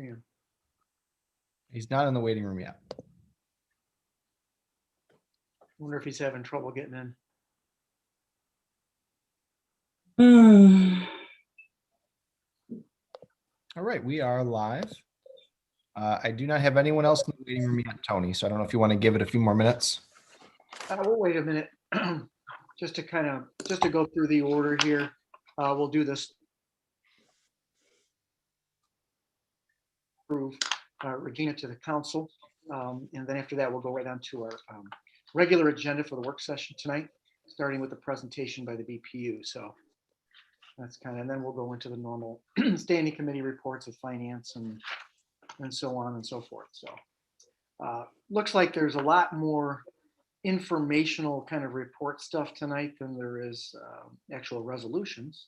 see him. He's not in the waiting room yet. Wonder if he's having trouble getting in. All right, we are live. I do not have anyone else in the waiting room yet, Tony, so I don't know if you want to give it a few more minutes. We'll wait a minute just to go through the order here. We'll do this. Approve Regina to the council. And then after that, we'll go right on to our regular agenda for the work session tonight, starting with the presentation by the BPU. So that's and then we'll go into the normal standing committee reports of finance and so on and so forth. So looks like there's a lot more informational kind of report stuff tonight than there is actual resolutions.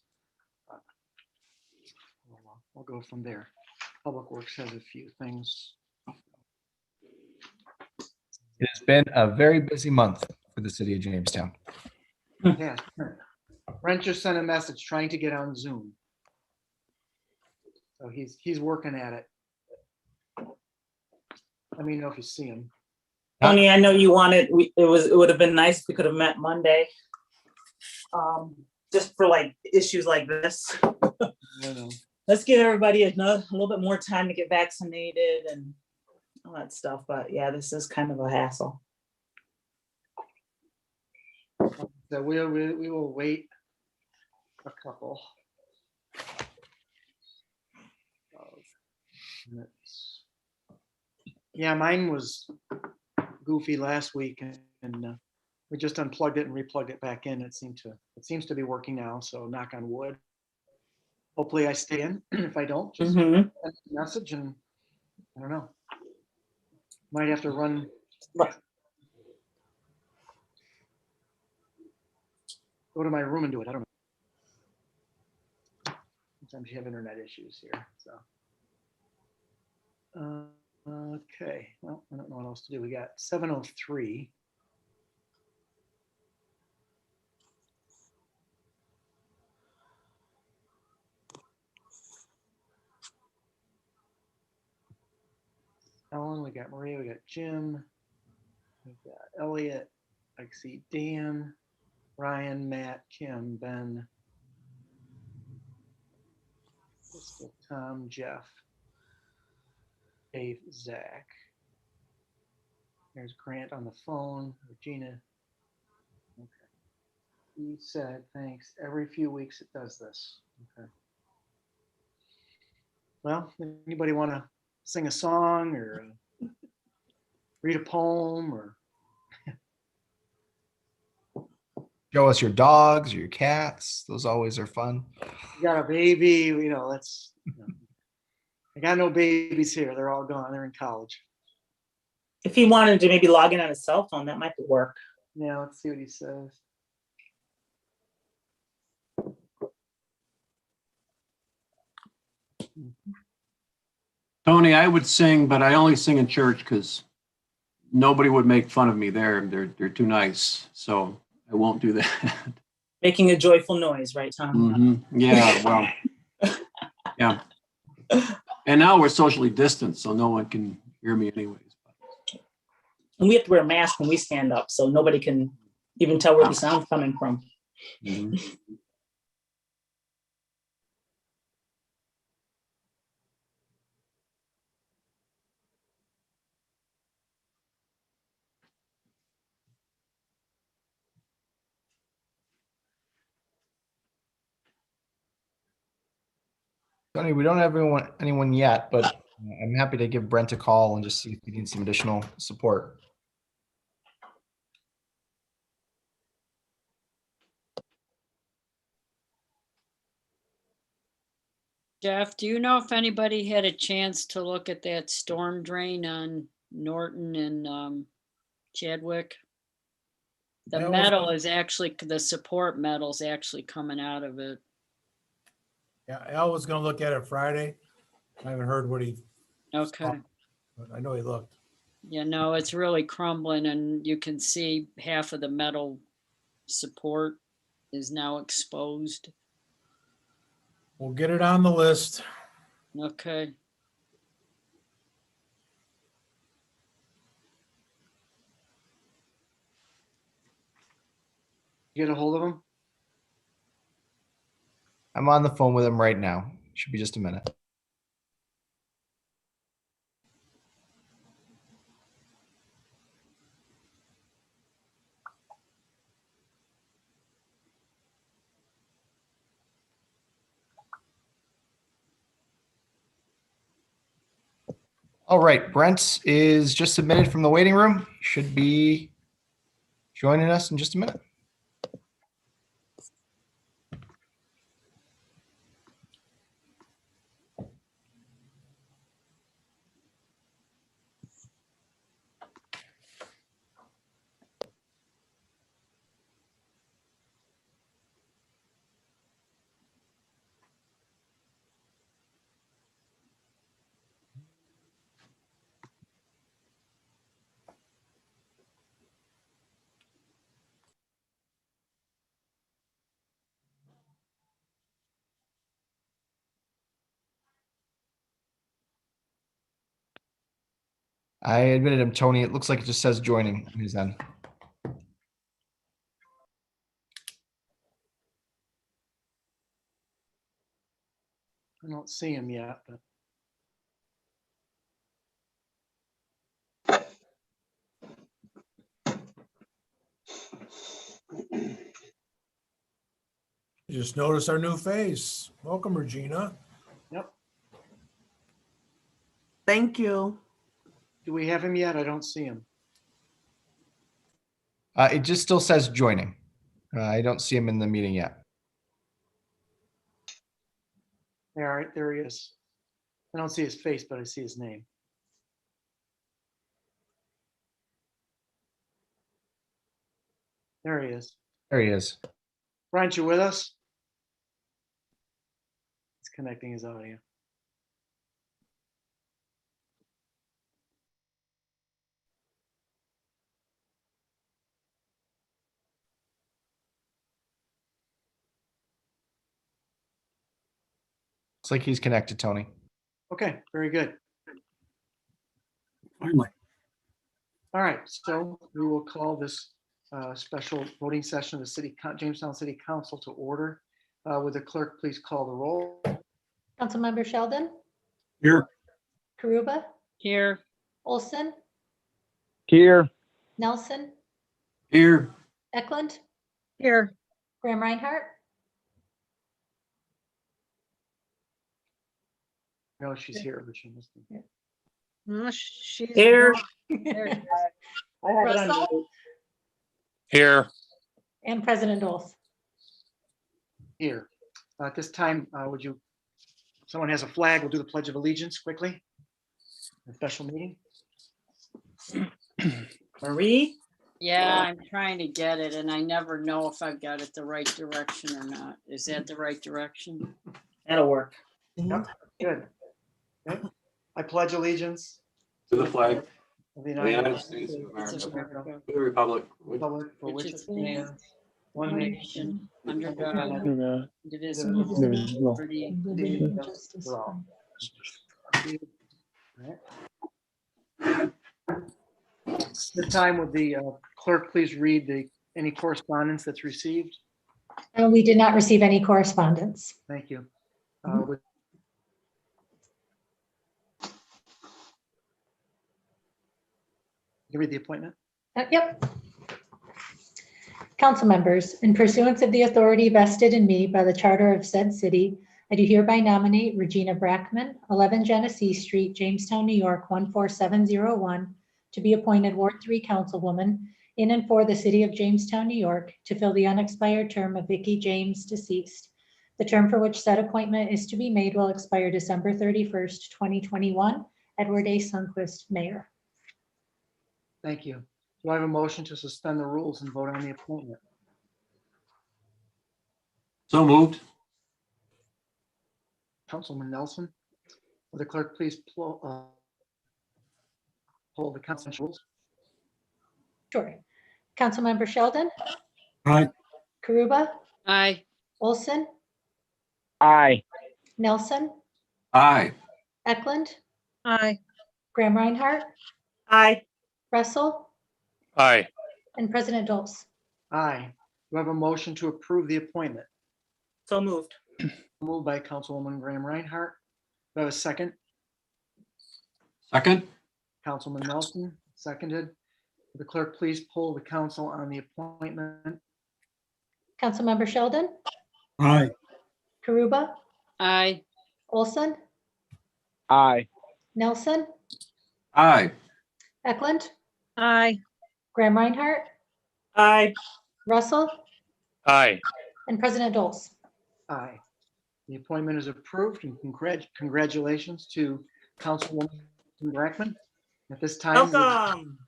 We'll go from there. Public Works has a few things. It has been a very busy month for the city of Jamestown. Yeah, Brent just sent a message trying to get on Zoom. So he's working at it. Let me know if you see him. Tony, I know you wanted, it would have been nice if we could have met Monday. Just for like issues like this. Let's give everybody a little bit more time to get vaccinated and all that stuff. But yeah, this is kind of a hassle. So we will wait a couple of minutes. Yeah, mine was goofy last week, and we just unplugged it and replugged it back in. It seems to be working now. So knock on wood. Hopefully I stay in. If I don't, just send a message, and I don't know. Might have to run. Go to my room and do it. I don't know. Sometimes you have internet issues here. So, okay. Well, I don't know what else to do. We got 7:03. Ellen, we got Maria, we got Jim, we got Elliot. I see Dan, Ryan, Matt, Kim, Ben, Tom, Jeff, Dave, Zach. There's Grant on the phone, Regina. Okay. He said, thanks. Every few weeks it does this. Okay. Well, anybody want to sing a song or read a poem or Show us your dogs or your cats. Those always are fun. you got a baby, that's I got no babies here. They're all gone. They're in college. If he wanted to maybe log in on his cell phone, that might work. Yeah, let's see what he says. Tony, I would sing, but I only sing in church because nobody would make fun of me there. They're too nice, so I won't do that. Making a joyful noise, right, Tom? Yeah, well, yeah. And now we're socially distanced, so no one can hear me anyways. And we have to wear a mask when we stand up, so nobody can even tell where the sound's coming from. Tony, we don't have anyone yet, but I'm happy to give Brent a call and just see if we need some additional support. Jeff, do you know if anybody had a chance to look at that storm drain on Norton and Chadwick? The metal is actually, the support metal's actually coming out of it. Yeah, Al was gonna look at it Friday. I haven't heard what he Okay. saw, but I know he looked. Yeah, no, it's really crumbling and you can see half of the metal support is now exposed. We'll get it on the list. Okay. Get a hold of him? I'm on the phone with him right now. Should be just a minute. All right, Brent is just submitted from the waiting room. Should be joining us in just a minute. I admitted him, Tony. It looks like it just says joining on his end. I don't see him yet, but Just notice our new face. Welcome, Regina. yep. Thank you. Do we have him yet? I don't see him. It just still says joining. I don't see him in the meeting yet. All right, there he is. I don't see his face, but I see his name. There he is. There he is. Brian, you with us? It's connecting his audio. Looks like he's connected, Tony. Okay, very good. Finally. All right, so we will call this special voting session of the Jamestown City Council to order. Would the clerk please call the roll? Councilmember Sheldon, Here. Karuba, Here, Olson, Here. Nelson, Here. Eklund, Here. Graham Reinhardt, No, she's here, but she must be. She's Here. Russell, I have it on Russell? mute. Here. and President Doles. Here. At this time, someone has a flag, we'll do the Pledge of Allegiance quickly. A special meeting. Marie, yeah, I'm trying to get it and I never know if I've got it the right direction or not. Is that the right direction? that'll work. Yep, good. Okay. I pledge allegiance To the flag of the of the United United States States of It's America, America, to the republic, which Republic for which it stands, one one nation, nation, under under God, God, indivisible, indivisible, with liberty and liberty and Justice justice for all. This time, would the clerk please read any correspondence that's received? We did not receive any correspondence. Thank you. Would you read the appointment? Yep. Council members, in pursuance of the authority vested in me by the charter of said city, I do hereby nominate Regina Brackman, 11 Genesee Street, Jamestown, New York, 14701, to be appointed Ward 3 Councilwoman in and for the city of Jamestown, New York, to fill the unexpired term of Vicky James, deceased. The term for which said appointment is to be made will expire December 31st, 2021. Edward A. Sundquist, Mayor. Thank you. Do I have a motion to suspend the rules and vote on the appointment? So moved. Councilman Nelson, will the clerk please poll the council rules? Sure. Councilmember Sheldon, Aye. Karuba, aye, Olson, Aye. Nelson, Aye. Eklund, Aye. Graham Reinhardt, Aye. Russell, Aye. and President Doles. Aye. Do I have a motion to approve the appointment? So moved. Moved by Councilwoman Graham Reinhardt. Do I have a second? Second? Councilman Nelson, seconded. Will the clerk please poll the council on the appointment? Councilmember Sheldon, Aye. Karuba, Aye. Olson, Aye. Nelson, Aye. Eklund, Aye. Graham Reinhardt, Aye. Russell, Aye. and President Doles. Aye. The appointment is approved, and congratulations to Councilwoman Brackman. At this time, Welcome.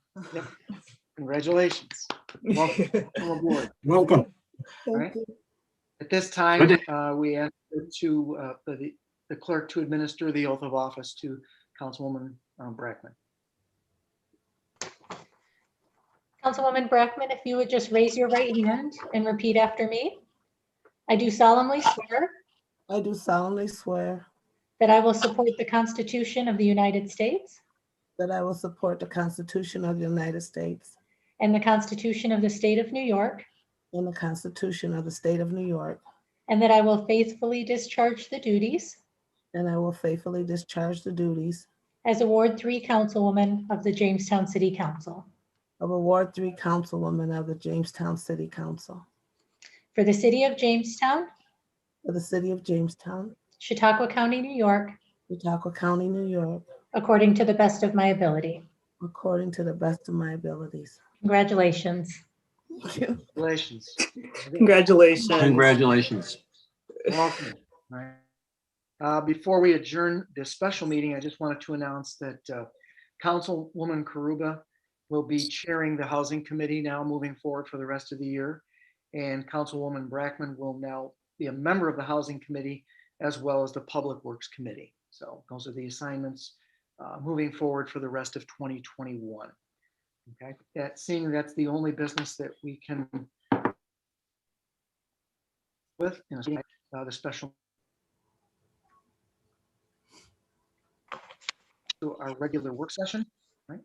congratulations. Welcome aboard. Welcome. All right. At this time, we ask the clerk to administer the oath of office to Councilwoman Brackman. Councilwoman Brackman, if you would just raise your right hand and repeat after me. I do solemnly swear I do solemnly swear that I will support the Constitution of the United States that I will support the Constitution of the United States and the Constitution of the State of New York, and the Constitution of the State of New York, and that I will faithfully discharge the duties and I will faithfully discharge the duties as a Ward 3 Councilwoman of the Jamestown City Council of a Ward 3 Councilwoman of the Jamestown City Council for the City of Jamestown, for the City of Jamestown, Chautauqua County, New York, Chautauqua County, New York, according to the best of my ability. according to the best of my abilities. Congratulations. Thank you. Congratulations. Congratulations. Congratulations. Welcome. All right. Before we adjourn this special meeting, I just wanted to announce that Councilwoman Karuba will be chairing the Housing Committee now moving forward for the rest of the year. And Councilwoman Brackman will now be a member of the Housing Committee as well as the Public Works Committee. So those are the assignments moving forward for the rest of 2021. Okay, seeing that's the only business that we can with the special to our regular work session. Right.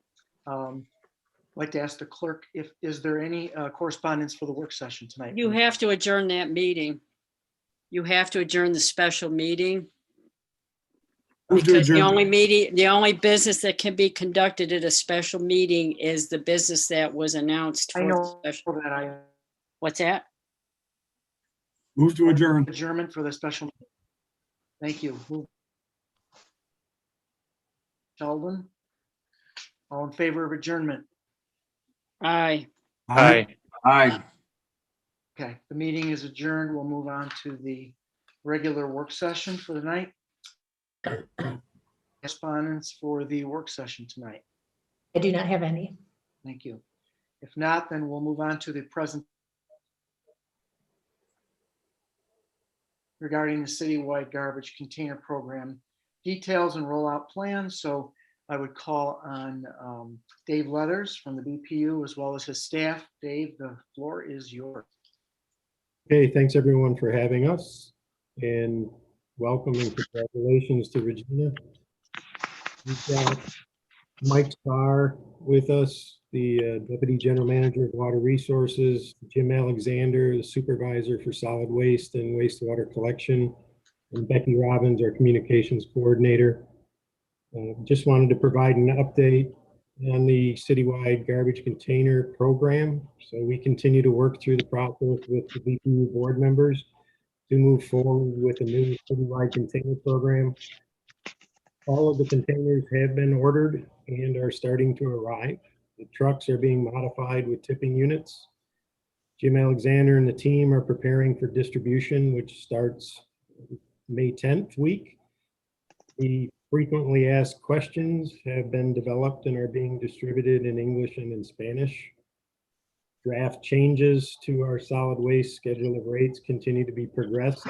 I'd like to ask the clerk is there any correspondence for the work session tonight? You have to adjourn that meeting. You have to adjourn the special meeting. Because the only business that can be conducted at a special meeting is the business that was announced. I for the know special. that What's that? Move to adjourn. adjournment for the special. Thank you. Sheldon, all in favor of adjournment? Aye. Aye. Aye. Okay, the meeting is adjourned. We'll move on to the regular work session for the night. Correspondence for the work session tonight. I do not have any. Thank you. If not, then we'll move on to the present regarding the citywide garbage container program details and rollout plans. So I would call on Dave Leathers from the BPU as well as his staff. Dave, the floor is yours. Okay, thanks everyone for having us, and welcome and congratulations to Regina. We've got Mike Starr with us, the Deputy General Manager of Water Resources, Jim Alexander, the Supervisor for Solid Waste and Wastewater Collection, and Becky Robbins, our Communications Coordinator. Just wanted to provide an update on the citywide garbage container program. So we continue to work through the process with the BPU board members to move forward with a new citywide container program. All of the containers have been ordered and are starting to arrive. The trucks are being modified with tipping units. Jim Alexander and the team are preparing for distribution, which starts May 10th week. The frequently asked questions have been developed and are being distributed in English and in Spanish. Draft changes to our solid waste schedule of rates continue to be progressed.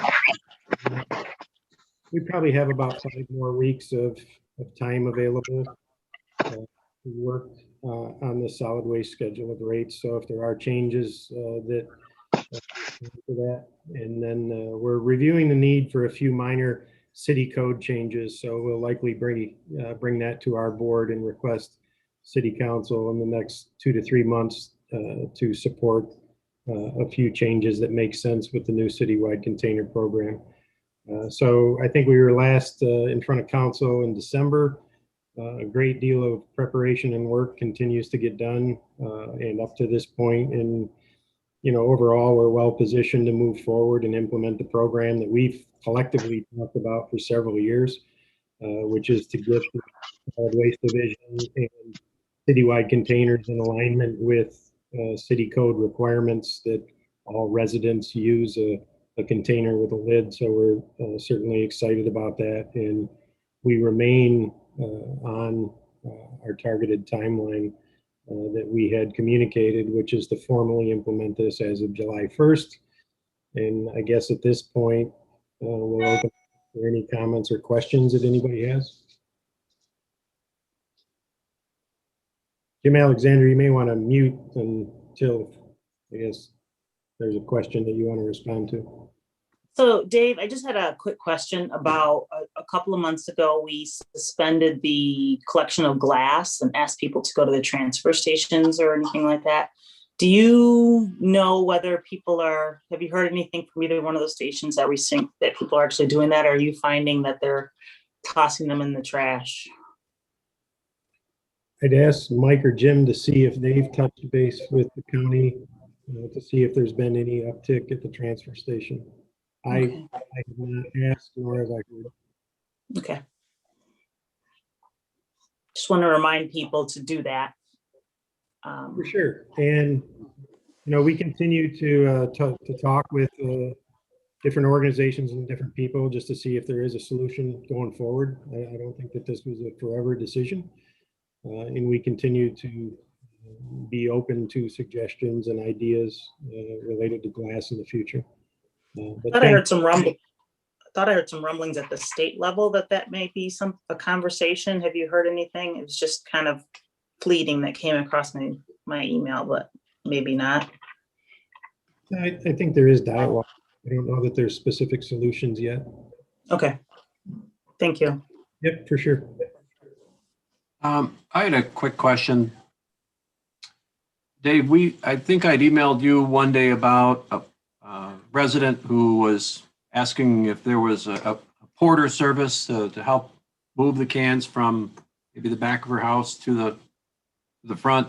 We probably have about 5 more weeks of time available to work on the solid waste schedule of rates. So if there are changes for that, and then we're reviewing the need for a few minor city code changes. So we'll likely bring that to our board and request city council in the next 2 to 3 months to support a few changes that make sense with the new citywide container program. So I think we were last in front of council in December. A great deal of preparation and work continues to get done, and up to this point, and overall, we're well positioned to move forward and implement the program that we've collectively talked about for several years, which is to get the solid waste division and citywide containers in alignment with city code requirements that all residents use a container with a lid. So we're certainly excited about that, and we remain on our targeted timeline that we had communicated, which is to formally implement this as of July 1st. And I guess at this point, we'll open for any comments or questions that anybody has. Jim Alexander, you may want to mute until, I guess, there's a question that you want to respond to. So Dave, I just had a quick question about a couple of months ago, we suspended the collection of glass and asked people to go to the transfer stations or anything like that. Do you know whether have you heard anything from either one of those stations that that people are actually doing that? Or are you finding that they're tossing them in the trash? I'd ask Mike or Jim to see if they've touched base with the county to see if there's been any uptick at the transfer station. Okay. I have not asked, nor have I heard. Okay. Just want to remind people to do that. For sure. And, we continue to talk with different organizations and different people just to see if there is a solution going forward. I don't think that this was a forever decision. And we continue to be open to suggestions and ideas related to glass in the future. I thought I heard some rumblings at the state level that may be a conversation. Have you heard anything? It was just kind of fleeting that came across my email, but maybe not. I think there is dialogue. I don't know that there's specific solutions yet. Okay. Thank you. Yep, for sure. I had a quick question. Dave, I think I'd emailed you one day about a resident who was asking if there was a porter service to help move the cans from maybe the back of her house to the front.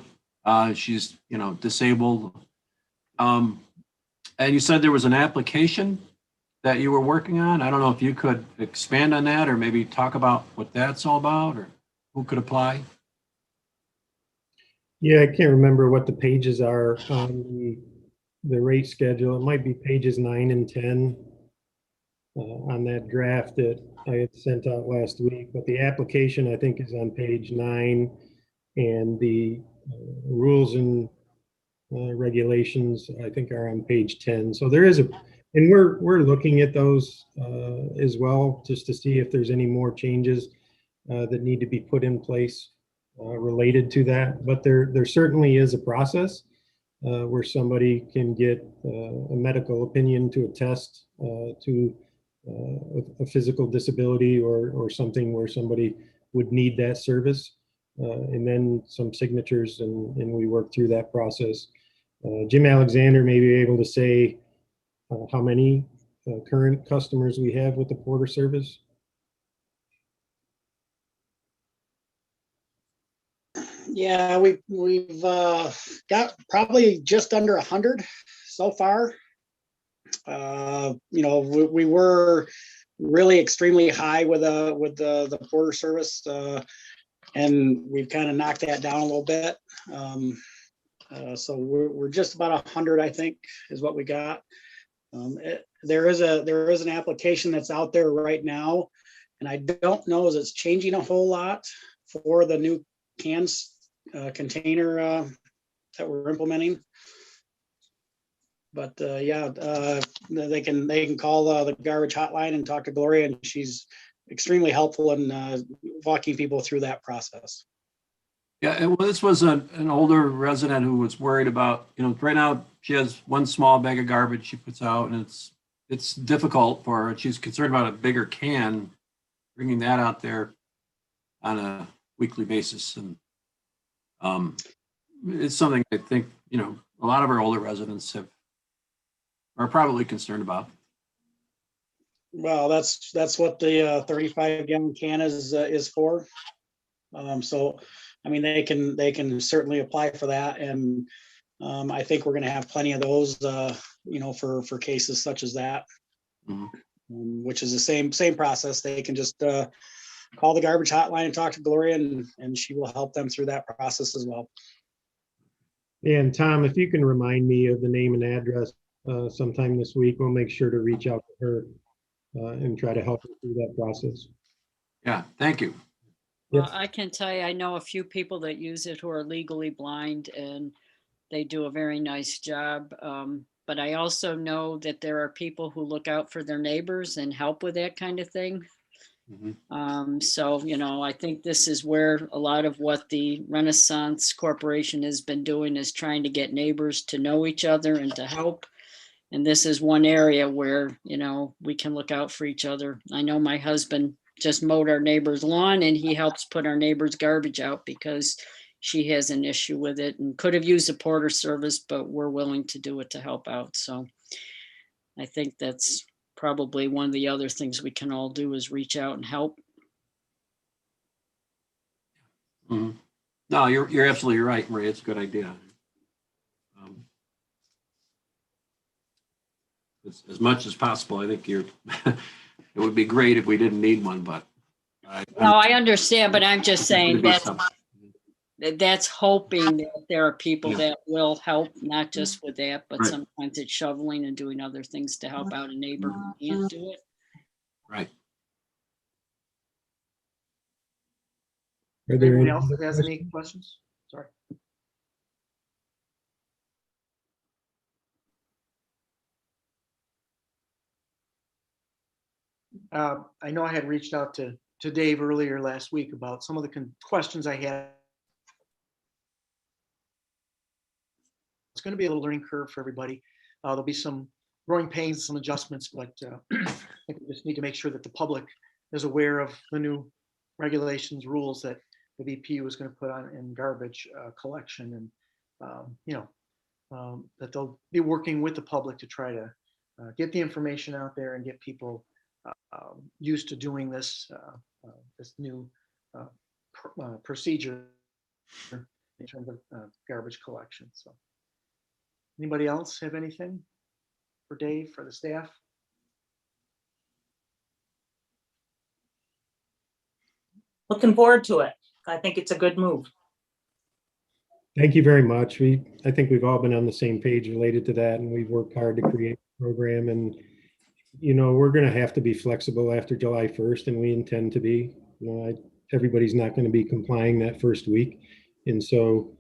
She's, disabled. And you said there was an application that you were working on. I don't know if you could expand on that or maybe talk about what that's all about or who could apply. Yeah, I can't remember what the pages are on the rate schedule. It might be pages 9 and 10 on that draft that I had sent out last week. But the application, I think, is on page 9, and the rules and regulations, I think, are on page 10. So there is and we're looking at those as well, just to see if there's any more changes that need to be put in place related to that. But there certainly is a process where somebody can get a medical opinion to attest to a physical disability or something where somebody would need that service, and then some signatures, and we work through that process. Jim Alexander may be able to say how many current customers we have with the porter service. Yeah, we've got probably just under 100 so far. We were really extremely high with the porter service, and we've kind of knocked that down a little bit. So we're just about 100, I think, is what we got. There is an application that's out there right now, and I don't know as it's changing a whole lot for the new cans container that we're implementing. But they can call the garbage hotline and talk to Gloria, and she's extremely helpful in walking people through that process. Yeah, well, this was an older resident who was worried about, right now she has one small bag of garbage she puts out, and it's difficult for her. She's concerned about a bigger can, bringing that out there on a weekly basis. And it's something I think, a lot of our older residents have are probably concerned about. Well, that's what the 35 gallon can is for. So, I mean, they can certainly apply for that, and I think we're going to have plenty of those, for cases such as that. Mhm. Which is the same process. They can just call the garbage hotline and talk to Gloria, and she will help them through that process as well. And Tom, if you can remind me of the name and address sometime this week, we'll make sure to reach out to her and try to help her through that process. Yeah, thank you. Well, Yep. I can tell you, I know a few people that use it who are legally blind and they do a very nice job. But I also know that there are people who look out for their neighbors and help with that kind of thing. Mhm. So, I think this is where a lot of what the Renaissance Corporation has been doing is trying to get neighbors to know each other and to help. And this is one area where, we can look out for each other. I know my husband just mowed our neighbor's lawn and he helps put our neighbor's garbage out because she has an issue with it and could have used a porter service, but we're willing to do it to help out. So I think that's probably one of the other things we can all do is reach out and help. Mhm. No, you're absolutely right, Maria. It's a good idea. As much as possible, I think it would be great if we didn't need one, but. No, I understand, but I'm just saying It'd be that something. that's hoping that there are people Yeah. that will help, not just with that, but Right. sometimes it's shoveling and doing other things to help out a neighbor who can't do it. Right. Are there Anybody any else other that has any questions? questions? Sorry. I know I had reached out to Dave earlier last week about some of the questions I had. It's going to be a little learning curve for everybody. There'll be some growing pains, some adjustments, but I think we just need to make sure that the public is aware of the new regulations, rules that the BPU is going to put on in garbage collection, and that they'll be working with the public to try to get the information out there and get people used to doing this new procedure in terms of garbage collection. So, anybody else have anything for Dave, for the staff? Looking forward to it. I think it's a good move. Thank you very much. I think we've all been on the same page related to that, and we've worked hard to create a program. And we're going to have to be flexible after July 1st, and we intend to be. Everybody's not going to be complying that first week, and so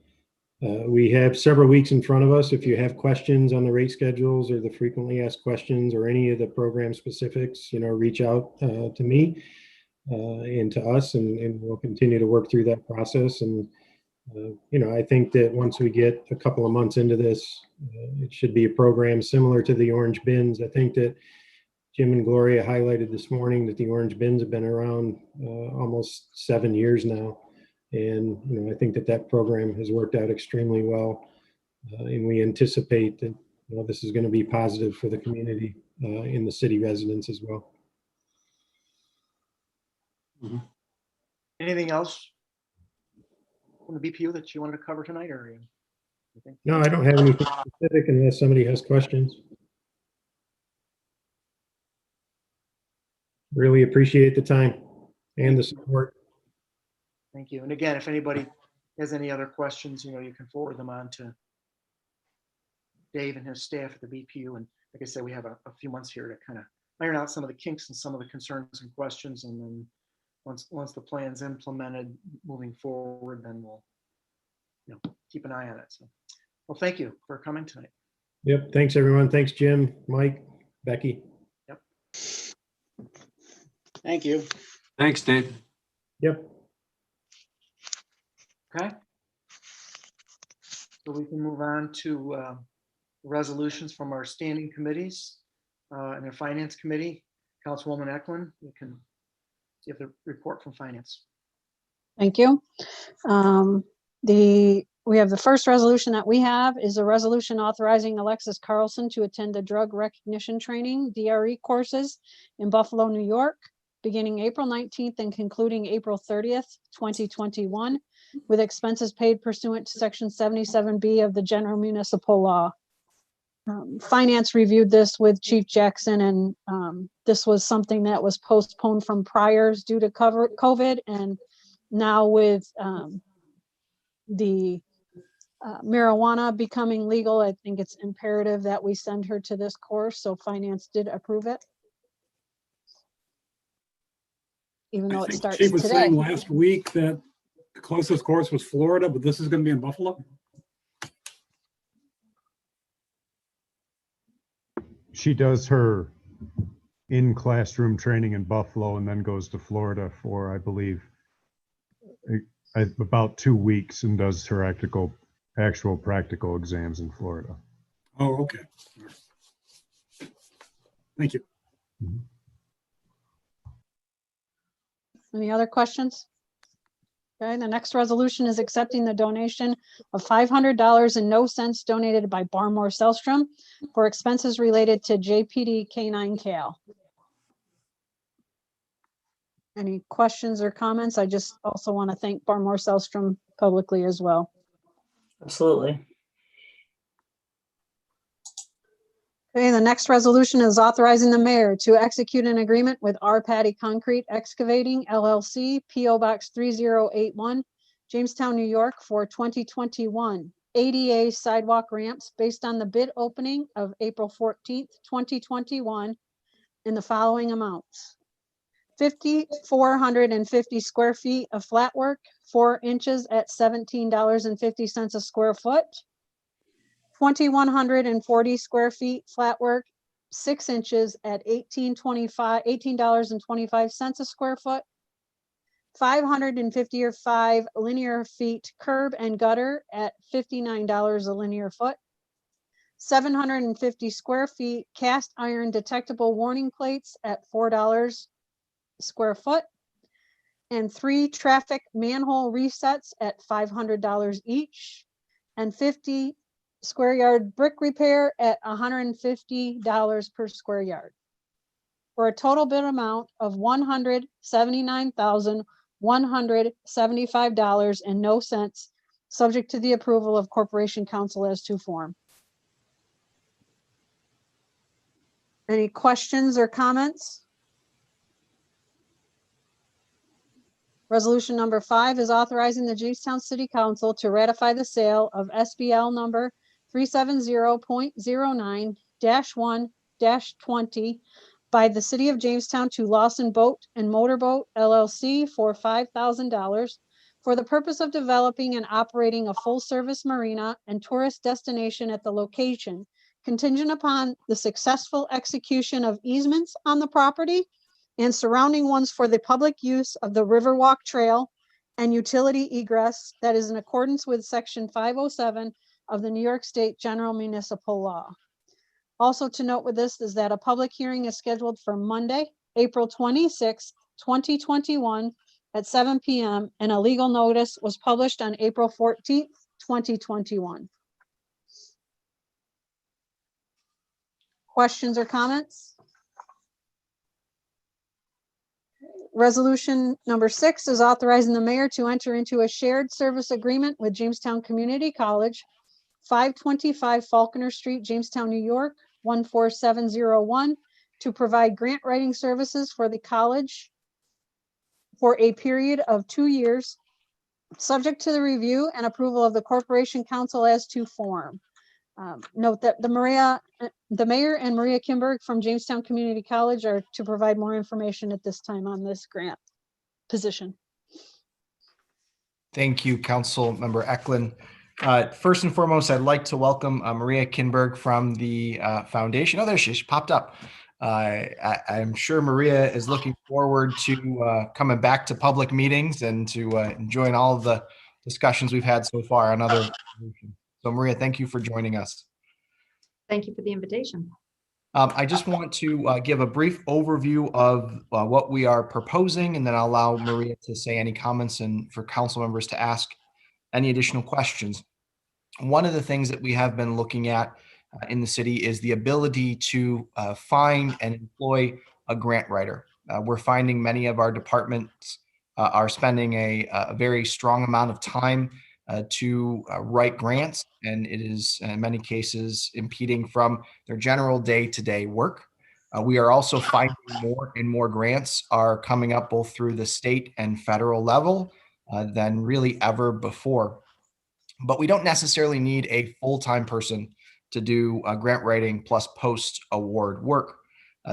we have several weeks in front of us. If you have questions on the rate schedules or the frequently asked questions or any of the program specifics, reach out to me and to us, and we'll continue to work through that process. And I think that once we get a couple of months into this, it should be a program similar to the orange bins. I think that Jim and Gloria highlighted this morning that the orange bins have been around almost 7 years now. And, I think that program has worked out extremely well. And we anticipate that this is going to be positive for the community and the city residents as well. Mhm. Anything else from the BPU that you wanted to cover tonight, or anything? No, I don't have anything specific unless somebody has questions. Really appreciate the time and the support. Thank you. And again, if anybody has any other questions, you can forward them on to Dave and his staff at the BPU. And like I said, we have a few months here to kind of iron out some of the kinks and some of the concerns and questions. And then once the plan's implemented moving forward, then we'll keep an eye on it. So, well, thank you for coming tonight. Yep. Thanks, everyone. Thanks, Jim, Mike, Becky. Yep. Thank you. Thanks, Dave. Yep. Okay. So we can move on to resolutions from our standing committees and the Finance Committee. Councilwoman Eklund, you can give the report from Finance. Thank you. The we have the first resolution that we have is a resolution authorizing Alexis Carlson to attend the drug recognition training, DRE courses in Buffalo, New York, beginning April 19th and concluding April 30th, 2021, with expenses paid pursuant to Section 77B of the General Municipal Law. Finance reviewed this with Chief Jackson, and this was something that was postponed from priors due to COVID, and now with the marijuana becoming legal, I think it's imperative that we send her to this course, so finance did approve it. Even though I it think starts Chief was today. saying last week that the closest course was Florida, but this is going to be in Buffalo. She does her in-classroom training in Buffalo and then goes to Florida for, I believe, about 2 weeks and does her actual practical exams in Florida. Oh, okay. Thank you. Any other questions? Okay, the next resolution is accepting the donation of $500 and no cents donated by Barmore Selstrom for expenses related to JPD K9 Cal. Any questions or comments? I just also want to thank Barmore Selstrom publicly as well. Absolutely. Okay, the next resolution is authorizing the mayor to execute an agreement with R. Patty Concrete Excavating LLC, PO Box 3081, Jamestown, New York, for 2021 ADA sidewalk ramps based on the bid opening of April 14th, 2021, in the following amounts: 5,450 square feet of flat work, 4 inches at $17.50 a square foot. 2,140 square feet flat work, 6 inches at $18.25 a square foot. 555 linear feet curb and gutter at $59 a linear foot. 750 square feet cast iron detectable warning plates at $4 a square foot. And 3 traffic manhole resets at $500 each. And 50 square yard brick repair at $150 per square yard, for a total bid amount of $179,175 and no cents, subject to the approval of Corporation Council as to form. Any questions or comments? Resolution number 5 is authorizing the Jamestown City Council to ratify the sale of SBL number 370.09-1-20 by the City of Jamestown to Lawson Boat and Motorboat LLC for $5,000 for the purpose of developing and operating a full-service marina and tourist destination at the location, contingent upon the successful execution of easements on the property and surrounding ones for the public use of the Riverwalk Trail and utility egress that is in accordance with Section 507 of the New York State General Municipal Law. Also to note with this is that a public hearing is scheduled for Monday, April 26, 2021 at 7 p.m. and a legal notice was published on April 14th, 2021. Questions or comments? Resolution number 6 is authorizing the mayor to enter into a shared service agreement with Jamestown Community College, 525 Falconer Street, Jamestown, New York, 14701, to provide grant writing services for the college for a period of 2 years, subject to the review and approval of the Corporation Council as to form. Note that the mayor and Maria Kimberg from Jamestown Community College are to provide more information at this time on this grant position. Thank you, Council Member Eklund. First and foremost, I'd like to welcome Maria Kinberg from the foundation. Oh, there she is. She popped up. I'm sure Maria is looking forward to coming back to public meetings and to enjoying all of the discussions we've had so far on other. So Maria, thank you for joining us. Thank you for the invitation. I just want to give a brief overview of what we are proposing, and then I'll allow Maria to say any comments and for council members to ask any additional questions. One of the things that we have been looking at in the city is the ability to find and employ a grant writer. We're finding many of our departments are spending a very strong amount of time to write grants, and it is in many cases impeding from their general day-to-day work. We are also finding more and more grants are coming up both through the state and federal level than really ever before. But we don't necessarily need a full-time person to do grant writing plus post-award work.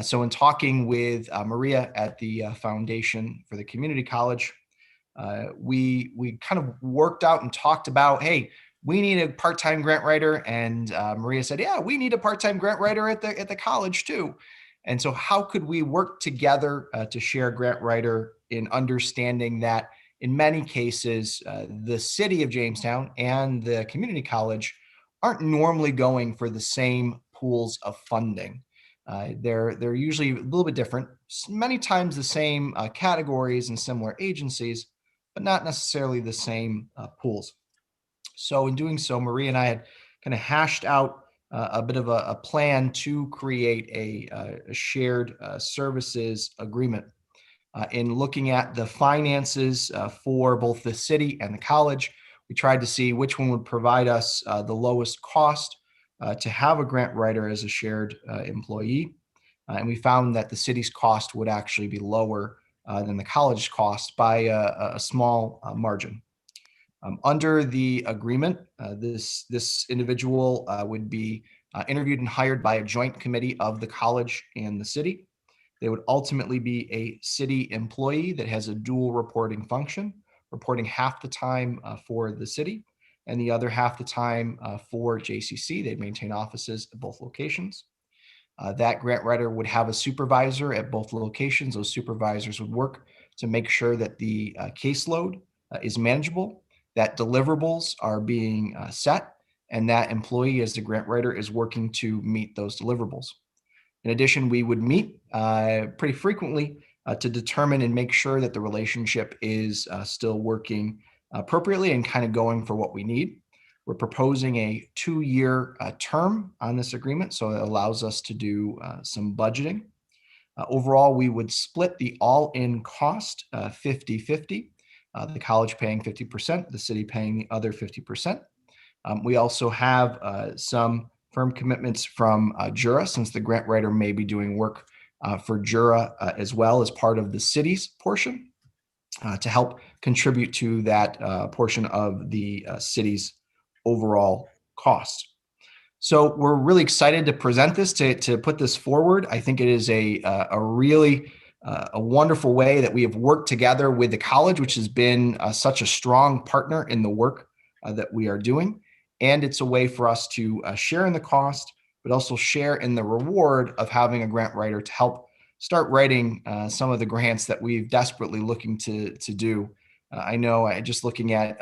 So in talking with Maria at the Foundation for the Community College, we kind of worked out and talked about, hey, we need a part-time grant writer, and Maria said, yeah, we need a part-time grant writer at the college too. And so how could we work together to share grant writer in understanding that in many cases, the city of Jamestown and the community college aren't normally going for the same pools of funding. They're usually a little bit different, many times the same categories and similar agencies, but not necessarily the same pools. So in doing so, Maria and I had kind of hashed out a bit of a plan to create a shared services agreement. In looking at the finances for both the city and the college, we tried to see which one would provide us the lowest cost to have a grant writer as a shared employee. And we found that the city's cost would actually be lower than the college cost by a small margin. Under the agreement, this individual would be interviewed and hired by a joint committee of the college and the city. They would ultimately be a city employee that has a dual reporting function, reporting half the time for the city and the other half the time for JCC. They maintain offices at both locations. That grant writer would have a supervisor at both locations. Those supervisors would work to make sure that the caseload is manageable, that deliverables are being set, and that employee as the grant writer is working to meet those deliverables. In addition, we would meet pretty frequently to determine and make sure that the relationship is still working appropriately and kind of going for what we need. We're proposing a 2-year term on this agreement, so it allows us to do some budgeting. Overall, we would split the all-in cost 50-50, the college paying 50%, the city paying the other 50%. We also have some firm commitments from Jura, since the grant writer may be doing work for Jura as well as part of the city's portion to help contribute to that portion of the city's overall cost. So we're really excited to present this, to put this forward. I think it is a really a wonderful way that we have worked together with the college, which has been such a strong partner in the work that we are doing. And it's a way for us to share in the cost, but also share in the reward of having a grant writer to help start writing some of the grants that we've desperately looking to do. I know just looking at,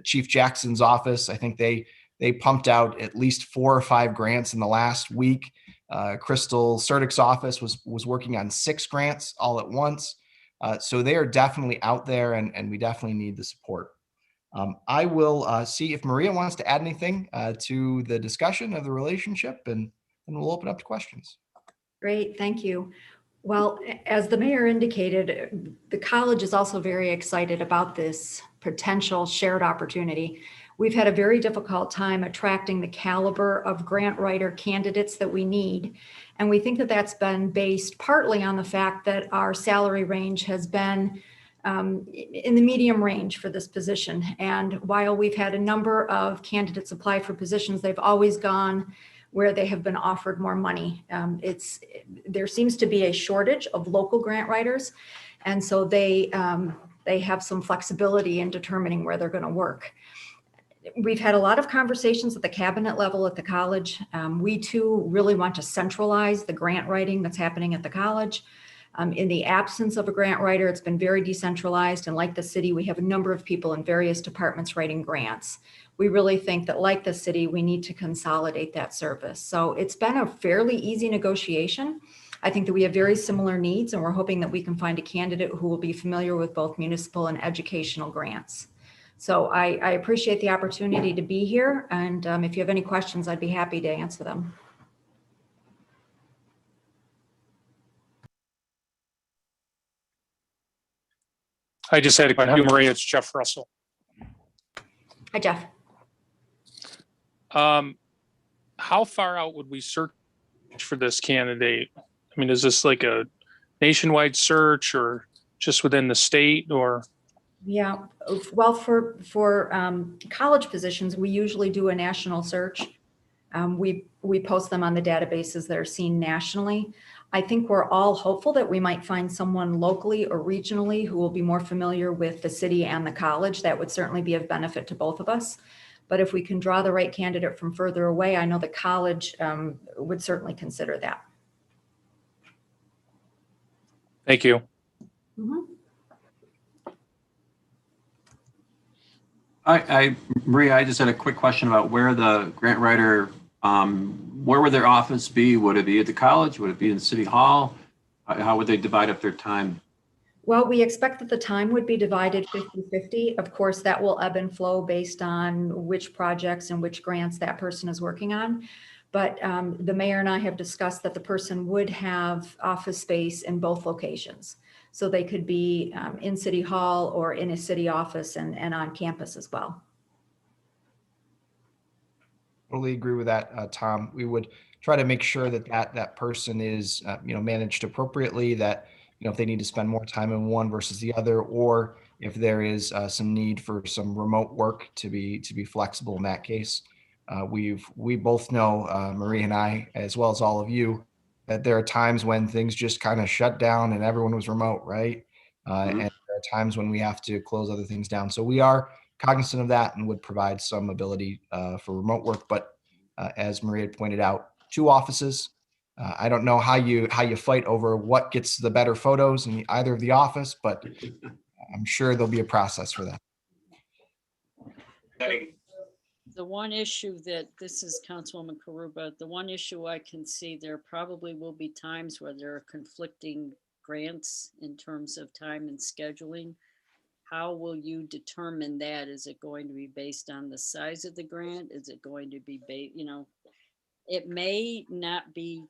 Chief Jackson's office, I think they pumped out at least 4 or 5 grants in the last week. Crystal Surtick's office was working on 6 grants all at once. So they are definitely out there, and we definitely need the support. I will see if Maria wants to add anything to the discussion of the relationship, and we'll open up to questions. Great, thank you. Well, as the mayor indicated, the college is also very excited about this potential shared opportunity. We've had a very difficult time attracting the caliber of grant writer candidates that we need. And we think that that's been based partly on the fact that our salary range has been in the medium range for this position. And while we've had a number of candidates apply for positions, they've always gone where they have been offered more money. There seems to be a shortage of local grant writers. And so they have some flexibility in determining where they're going to work. We've had a lot of conversations at the cabinet level at the college. We too really want to centralize the grant writing that's happening at the college. In the absence of a grant writer, it's been very decentralized. And like the city, we have a number of people in various departments writing grants. We really think that, like the city, we need to consolidate that service. So it's been a fairly easy negotiation. I think that we have very similar needs, and we're hoping that we can find a candidate who will be familiar with both municipal and educational grants. So I appreciate the opportunity to be here. And if you have any questions, I'd be happy to answer them. I just had a question. Maria, it's Jeff Russell. Hi, Jeff. How far out would we search for this candidate? I mean, is this like a nationwide search or just within the state or? Yeah, well, for college positions, we usually do a national search. We post them on the databases that are seen nationally. I think we're all hopeful that we might find someone locally or regionally who will be more familiar with the city and the college. That would certainly be of benefit to both of us. But if we can draw the right candidate from further away, I know the college would certainly consider that. Thank you. Mhm. Maria, I just had a quick question about where the grant writer, where would their office be? Would it be at the college? Would it be in City Hall? How would they divide up their time? Well, we expect that the time would be divided 50-50. Of course, that will ebb and flow based on which projects and which grants that person is working on. But the mayor and I have discussed that the person would have office space in both locations. So they could be in City Hall or in a city office and on campus as well. Totally agree with that, Tom. We would try to make sure that that person is, managed appropriately, that, if they need to spend more time in one versus the other, or if there is some need for some remote work to be flexible in that case. We both know, Marie and I, as well as all of you, that there are times when things just kind of shut down and everyone was remote, right? And there are times when we have to close other things down. So we are cognizant of that and would provide some ability for remote work. But as Maria had pointed out, 2 offices. I don't know how you fight over what gets the better photos in either of the office, but I'm sure there'll be a process for that. The one issue that, this is Councilwoman Karuba, the one issue I can see, there probably will be times where there are conflicting grants in terms of time and scheduling. How will you determine that? Is it going to be based on the size of the grant? Is it going to be it may not be,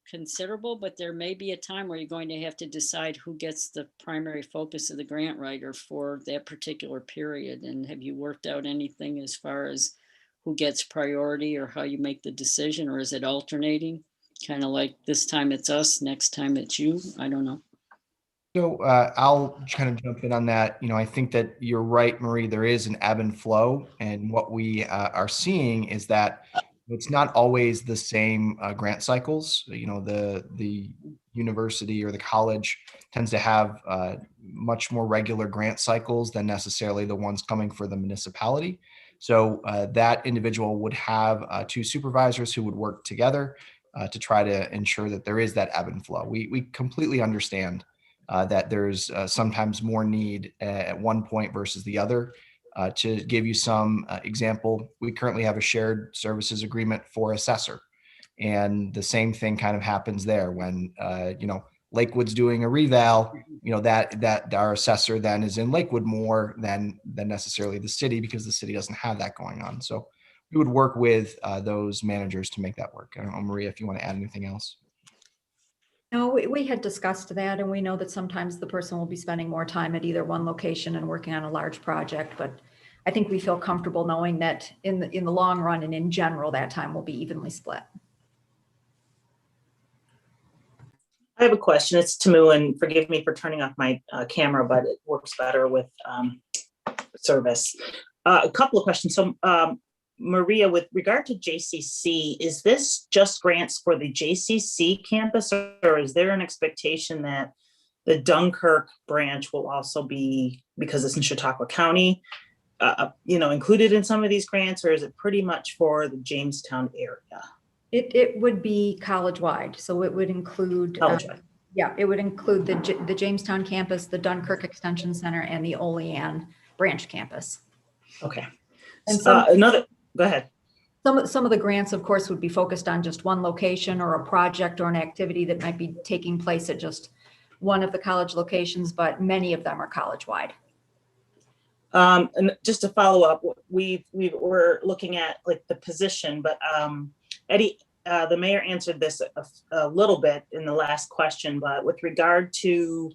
considerable, but there may be a time where you're going to have to decide who gets the primary focus of the grant writer for that particular period. And have you worked out anything as far as who gets priority or how you make the decision, or is it alternating? Kind of like this time it's us, next time it's you. I don't know. So I'll kind of jump in on that. I think that you're right, Marie. There is an ebb and flow, and what we are seeing is that it's not always the same grant cycles. The university or the college tends to have much more regular grant cycles than necessarily the ones coming for the municipality. So that individual would have 2 supervisors who would work together to try to ensure that there is that ebb and flow. We completely understand that there's sometimes more need at one point versus the other. To give you some example, we currently have a shared services agreement for assessor. And the same thing kind of happens there when, Lakewood's doing a reval, that our assessor then is in Lakewood more than necessarily the city, because the city doesn't have that going on. So we would work with those managers to make that work. I don't know, Maria, if you want to add anything else. No, we had discussed that, and we know that sometimes the person will be spending more time at either one location and working on a large project, but I think we feel comfortable knowing that in the long run and in general, that time will be evenly split. I have a question. It's Tamu, and forgive me for turning off my camera, but it works better with service. A couple of questions. So Maria, with regard to JCC, is this just grants for the JCC campus, or is there an expectation that the Dunkirk branch will also be, because it's in Chautauqua County, included in some of these grants, or is it pretty much for the Jamestown area? It would be college-wide, so it would include it would include the Jamestown campus, the Dunkirk Extension Center, and the Olean branch campus. Okay. And go ahead. Some of the grants, of course, would be focused on just one location or a project or an activity that might be taking place at just one of the college locations, but many of them are college-wide. And just to follow up, we're looking at like the position, but Eddie, the mayor answered this a little bit in the last question, but with regard to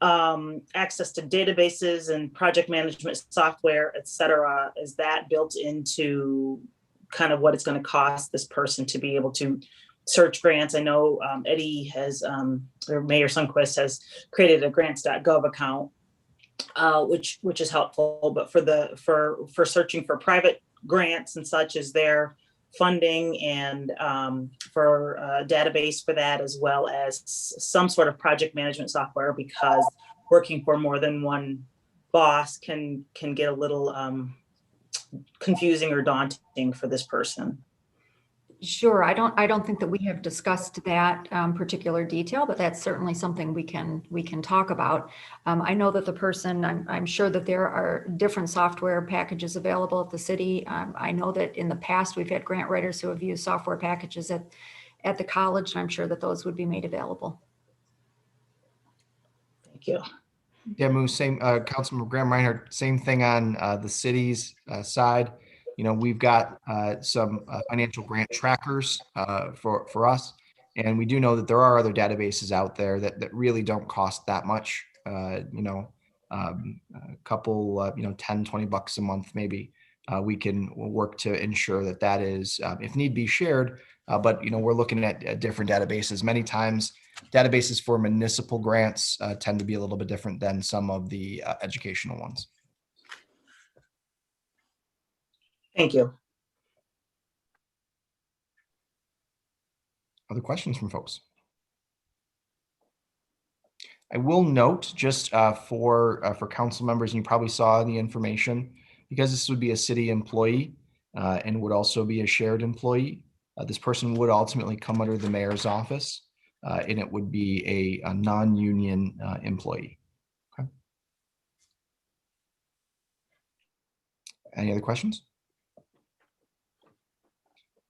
access to databases and project management software, et cetera, is that built into kind of what it's going to cost this person to be able to search grants? I know Eddie has, or Mayor Sundquist has created a grants.gov account, which is helpful. But for searching for private grants and such, is there funding and for a database for that, as well as some sort of project management software? Because working for more than one boss can get a little confusing or daunting for this person. Sure. I don't think that we have discussed that particular detail, but that's certainly something we can talk about. I know that the person, I'm sure that there are different software packages available at the city. I know that in the past we've had grant writers who have used software packages at the college, and I'm sure that those would be made available. Thank you. Yeah, Moose, same, Councilmember Graham Reinhardt, same thing on the city's side. You know, we've got some financial grant trackers for us, and we do know that there are other databases out there that really don't cost that much. You know, a couple, you know, 10, 20 bucks a month, maybe. We can work to ensure that that is, if need be, shared. But, you know, we're looking at different databases. Many times databases for municipal grants tend to be a little bit different than some of the educational ones. Thank you. Other questions from folks? I will note just for council members, and you probably saw the information, because this would be a city employee and would also be a shared employee. This person would ultimately come under the mayor's office, and it would be a non-union employee. Okay. Any other questions?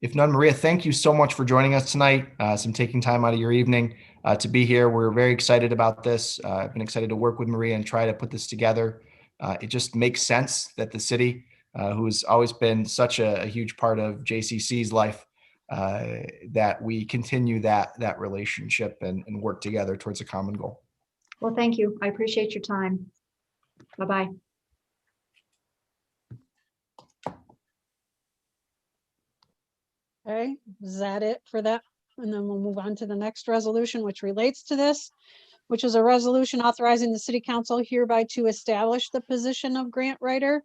If none, Maria, thank you so much for joining us tonight, some taking time out of your evening to be here. We're very excited about this. I've been excited to work with Maria and try to put this together. It just makes sense that the city, who has always been such a huge part of JCC's life, that we continue that relationship and work together towards a common goal. Well, thank you. I appreciate your time. Bye-bye. Okay, is that it for that? And then we'll move on to the next resolution, which relates to this, which is a resolution authorizing the city council hereby to establish the position of grant writer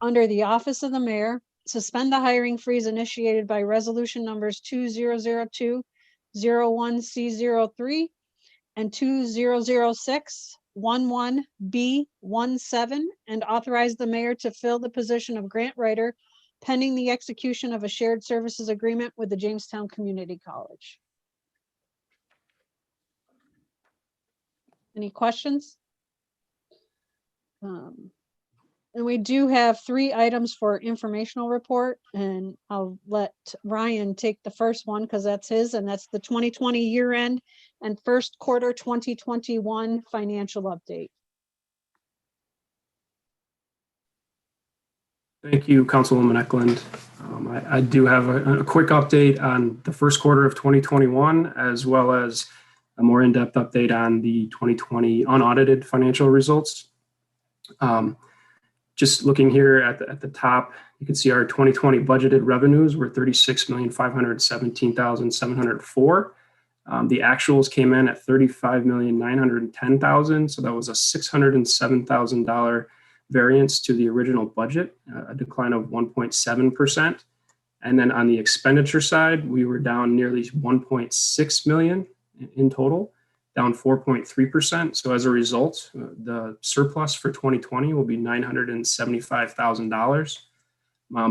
under the office of the mayor, suspend the hiring freeze initiated by resolution numbers 2002-01C03 and 2006-11B17, and authorize the mayor to fill the position of grant writer pending the execution of a shared services agreement with the Jamestown Community College. Any questions? And we do have 3 items for informational report, and I'll let Ryan take the first one because that's his, and that's the 2020 year end and first quarter 2021 financial update. Thank you, Councilwoman Eklund. I do have a quick update on the first quarter of 2021, as well as a more in-depth update on the 2020 unaudited financial results. Just looking here at the top, you can see our 2020 budgeted revenues were $36,517,704. The actuals came in at $35,910,000, so that was a $607,000 variance to the original budget, a decline of 1.7%. And then on the expenditure side, we were down nearly 1.6 million in total, down 4.3%. So as a result, the surplus for 2020 will be $975,000.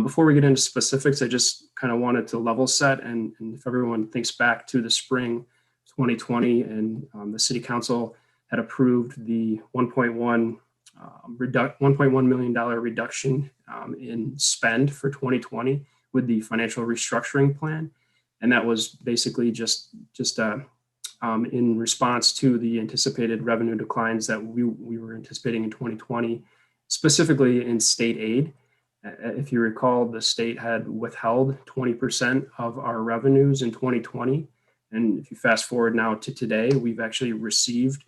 Before we get into specifics, I just kind of wanted to level set, and if everyone thinks back to the spring 2020, and the city council had approved the $1.1 million reduction in spend for 2020 with the financial restructuring plan. And that was basically just in response to the anticipated revenue declines that we were anticipating in 2020, specifically in state aid. If you recall, the state had withheld 20% of our revenues in 2020. And if you fast forward now to today, we've actually received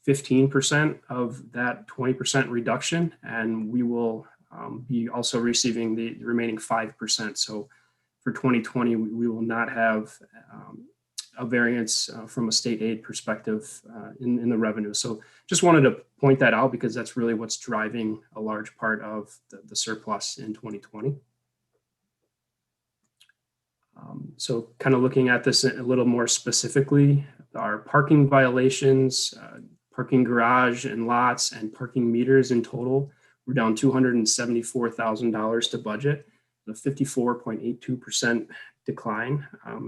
15% of that 20% reduction, and we will be also receiving the remaining 5%. So for 2020, we will not have a variance from a state aid perspective in the revenue. So just wanted to point that out because that's really what's driving a large part of the surplus in 2020. So kind of looking at this a little more specifically, our parking violations, parking garage and lots, and parking meters in total, we're down $274,000 to budget, a 54.82% decline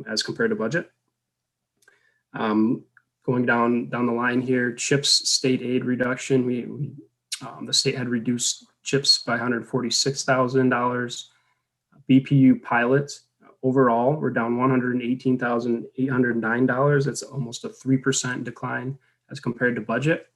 as compared to budget. Going down the line here, CHIPS state aid reduction, the state had reduced CHIPS by $146,000. BPU pilots overall, we're down $118,809. That's almost a 3% decline as compared to budget.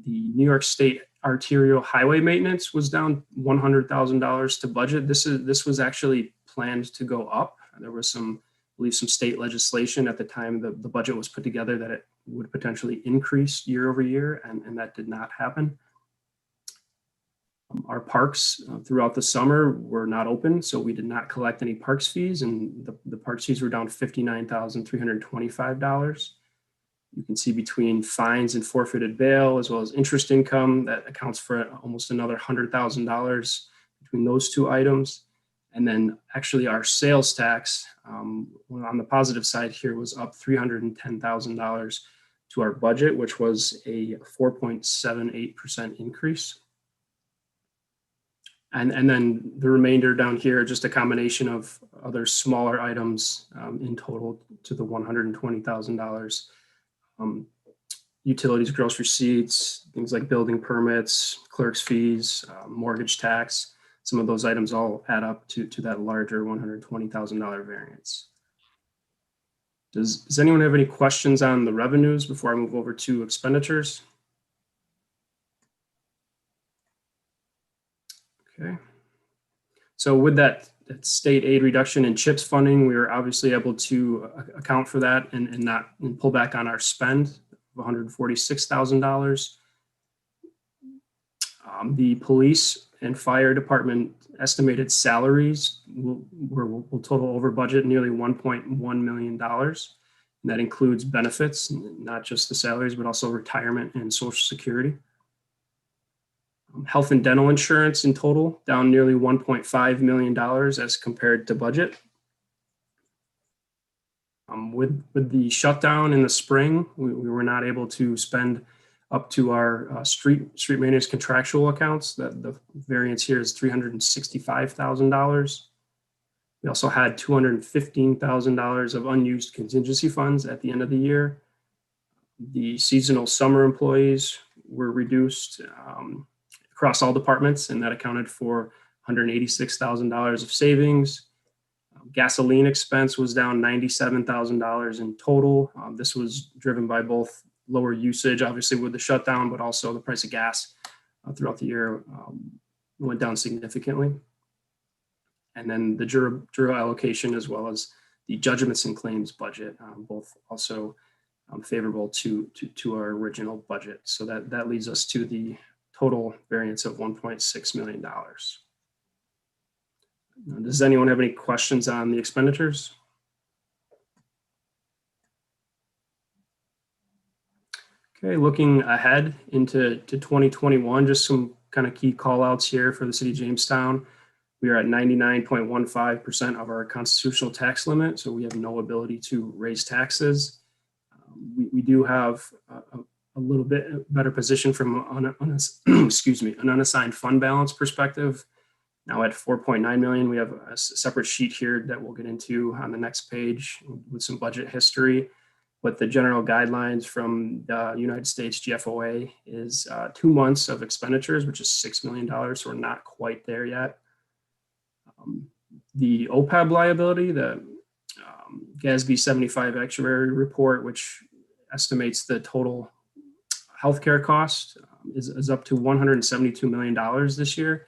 The New York State arterial highway maintenance was down $100,000 to budget. This was actually planned to go up. There was I believe some state legislation at the time the budget was put together that it would potentially increase year over year, and that did not happen. Our parks throughout the summer were not open, so we did not collect any parks fees, and the parks fees were down $59,325. You can see between fines and forfeited bail, as well as interest income, that accounts for almost another $100,000 between those two items. And then actually our sales tax on the positive side here was up $310,000 to our budget, which was a 4.78% increase. And then the remainder down here, just a combination of other smaller items in total to the $120,000. Utilities, gross receipts, things like building permits, clerk's fees, mortgage tax. Some of those items all add up to that larger $120,000 variance. Does anyone have any questions on the revenues before I move over to expenditures? Okay. So with that state aid reduction in CHIPS funding, we were obviously able to account for that and pull back on our spend of $146,000. The police and fire department estimated salaries will total over budget nearly $1.1 million. And that includes benefits, not just the salaries, but also retirement and Social Security. Health and dental insurance in total down nearly $1.5 million as compared to budget. With the shutdown in the spring, we were not able to spend up to our street maintenance contractual accounts. The variance here is $365,000. We also had $215,000 of unused contingency funds at the end of the year. The seasonal summer employees were reduced across all departments, and that accounted for $186,000 of savings. Gasoline expense was down $97,000 in total. This was driven by both lower usage, obviously with the shutdown, but also the price of gas throughout the year went down significantly. And then the juror allocation, as well as the judgments and claims budget, both also favorable to our original budget. So that leads us to the total variance of $1.6 million. Does anyone have any questions on the expenditures? Okay, looking ahead into 2021, just some kind of key call outs here for the city of Jamestown. We are at 99.15% of our constitutional tax limit, so we have no ability to raise taxes. We do have a little bit better position from an unassigned fund balance perspective. Now at 4.9 million, we have a separate sheet here that we'll get into on the next page with some budget history. But the general guidelines from the United States GFOA is 2 months of expenditures, which is $6 million. So we're not quite there yet. The OPEB liability, the GASB 75 actuary report, which estimates the total healthcare cost is up to $172 million this year.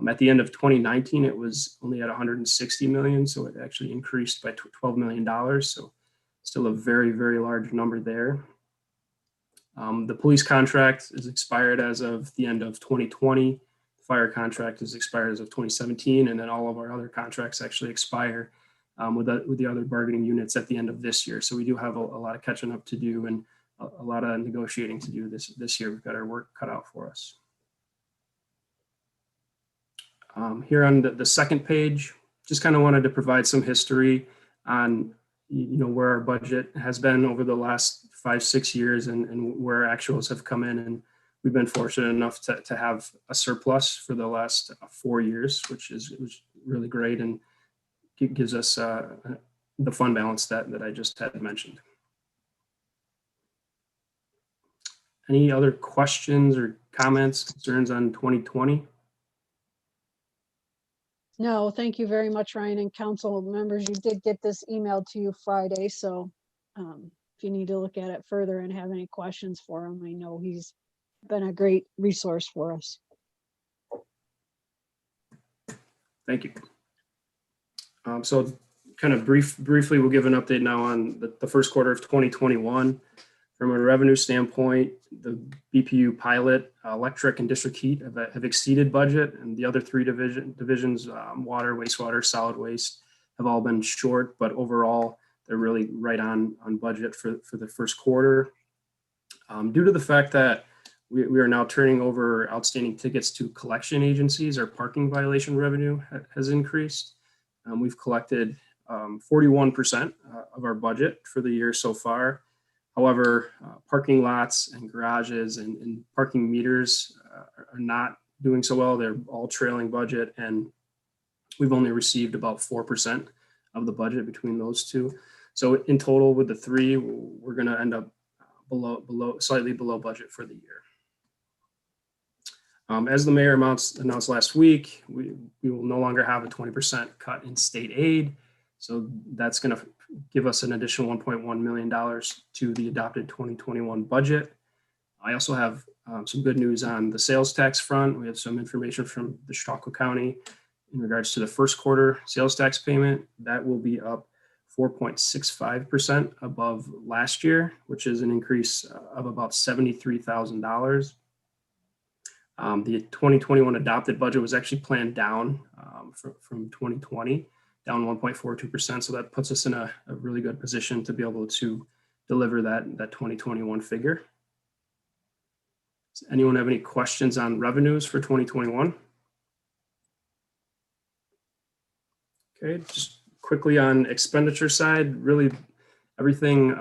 At the end of 2019, it was only at 160 million, so it actually increased by $12 million. So still a very, very large number there. The police contract is expired as of the end of 2020. The fire contract is expired as of 2017, and then all of our other contracts actually expire with the other bargaining units at the end of this year. So we do have a lot of catching up to do and a lot of negotiating to do this year. We've got our work cut out for us. Here on the second page, just kind of wanted to provide some history on where our budget has been over the last 5-6 years and where actuals have come in. And we've been fortunate enough to have a surplus for the last 4 years, which is really great and gives us the fund balance that I just had mentioned. Any other questions or comments, concerns on 2020? No, thank you very much, Ryan, and council members. You did get this emailed to you Friday, so if you need to look at it further and have any questions for him, I know he's been a great resource for us. Thank you. So kind of briefly, we'll give an update now on the first quarter of 2021. From a revenue standpoint, the BPU pilot, electric and district heat have exceeded budget, and the other three divisions, water, wastewater, solid waste, have all been short, but overall, they're really right on budget for the first quarter. Due to the fact that we are now turning over outstanding tickets to collection agencies, our parking violation revenue has increased. We've collected 41% of our budget for the year so far. However, parking lots and garages and parking meters are not doing so well. They're all trailing budget, and we've only received about 4% of the budget between those two. So in total, with the three, we're going to end up slightly below budget for the year. As the mayor announced last week, we will no longer have a 20% cut in state aid. So that's going to give us an additional $1.1 million to the adopted 2021 budget. I also have some good news on the sales tax front. We have some information from the Chautauqua County in regards to the first quarter sales tax payment. That will be up 4.65% above last year, which is an increase of about $73,000. The 2021 adopted budget was actually planned down from 2020. Down 1.42%. So that puts us in a really good position to be able to deliver that 2021 figure. Does anyone have any questions on revenues for 2021? Okay, just quickly on expenditure side, really everything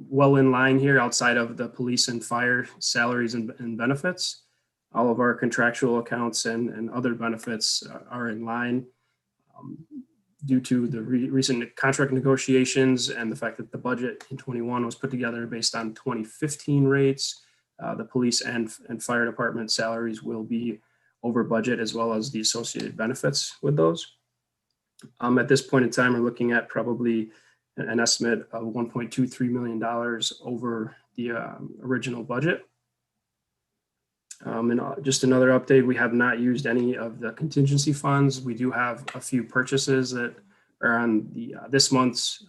well in line here outside of the police and fire salaries and benefits. All of our contractual accounts and other benefits are in line. Due to the recent contract negotiations and the fact that the budget in 21 was put together based on 2015 rates, the police and fire department salaries will be over budget, as well as the associated benefits with those. At this point in time, we're looking at probably an estimate of $1.23 million over the original budget. And just another update, we have not used any of the contingency funds. We do have a few purchases that are on the this month's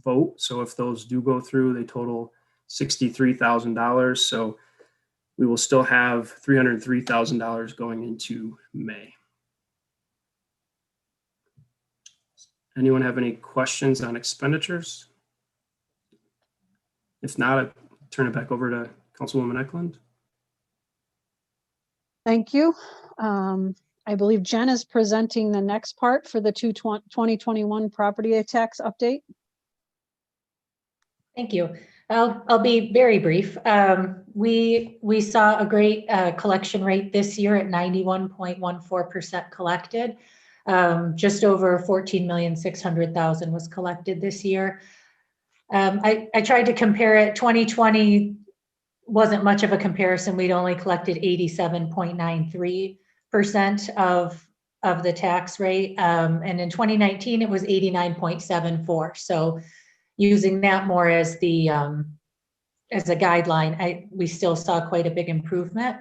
vote. So if those do go through, they total $63,000. So we will still have $303,000 going into May. Anyone have any questions on expenditures? If not, I turn it back over to Councilwoman Eklund. Thank you. I believe Jen is presenting the next part for the 2021 property tax update. Thank you. I'll be very brief. We saw a great collection rate this year at 91.14% collected. Just over 14,600,000 was collected this year. I tried to compare it. 2020 wasn't much of a comparison. We'd only collected 87.93% of the tax rate. And in 2019, it was 89.74. So using that more as the as a guideline, we still saw quite a big improvement.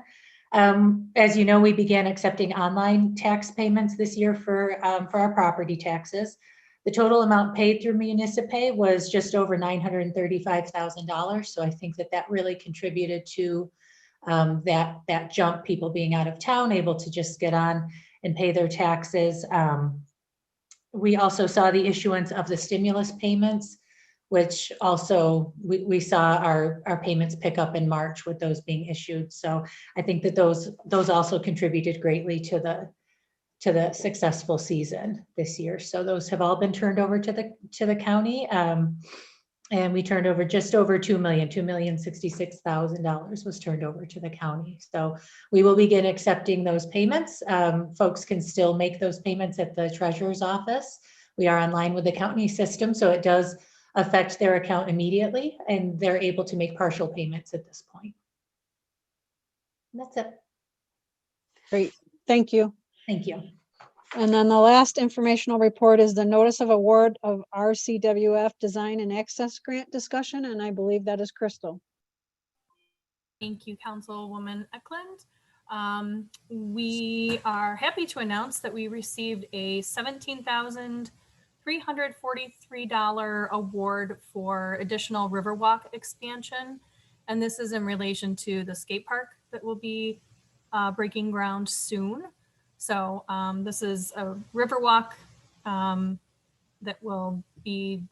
As you know, we began accepting online tax payments this year for our property taxes. The total amount paid through Municipay was just over $935,000. So I think that really contributed to that jump, people being out of town, able to just get on and pay their taxes. We also saw the issuance of the stimulus payments, which also we saw our payments pick up in March with those being issued. So I think that those also contributed greatly to the successful season this year. So those have all been turned over to the county. And we turned over just over $2,066,000 was turned over to the county. So we will begin accepting those payments. Folks can still make those payments at the treasurer's office. We are online with the county system, so it does affect their account immediately, and they're able to make partial payments at this point. And that's it. Great, thank you. Thank you. And then the last informational report is the notice of award of RCWF Design and Access Grant discussion, and I believe that is Crystal. Thank you, Councilwoman Eklund. We are happy to announce that we received a $17,343 award for additional Riverwalk expansion. And this is in relation to the skate park that will be breaking ground soon. So this is a Riverwalk that will be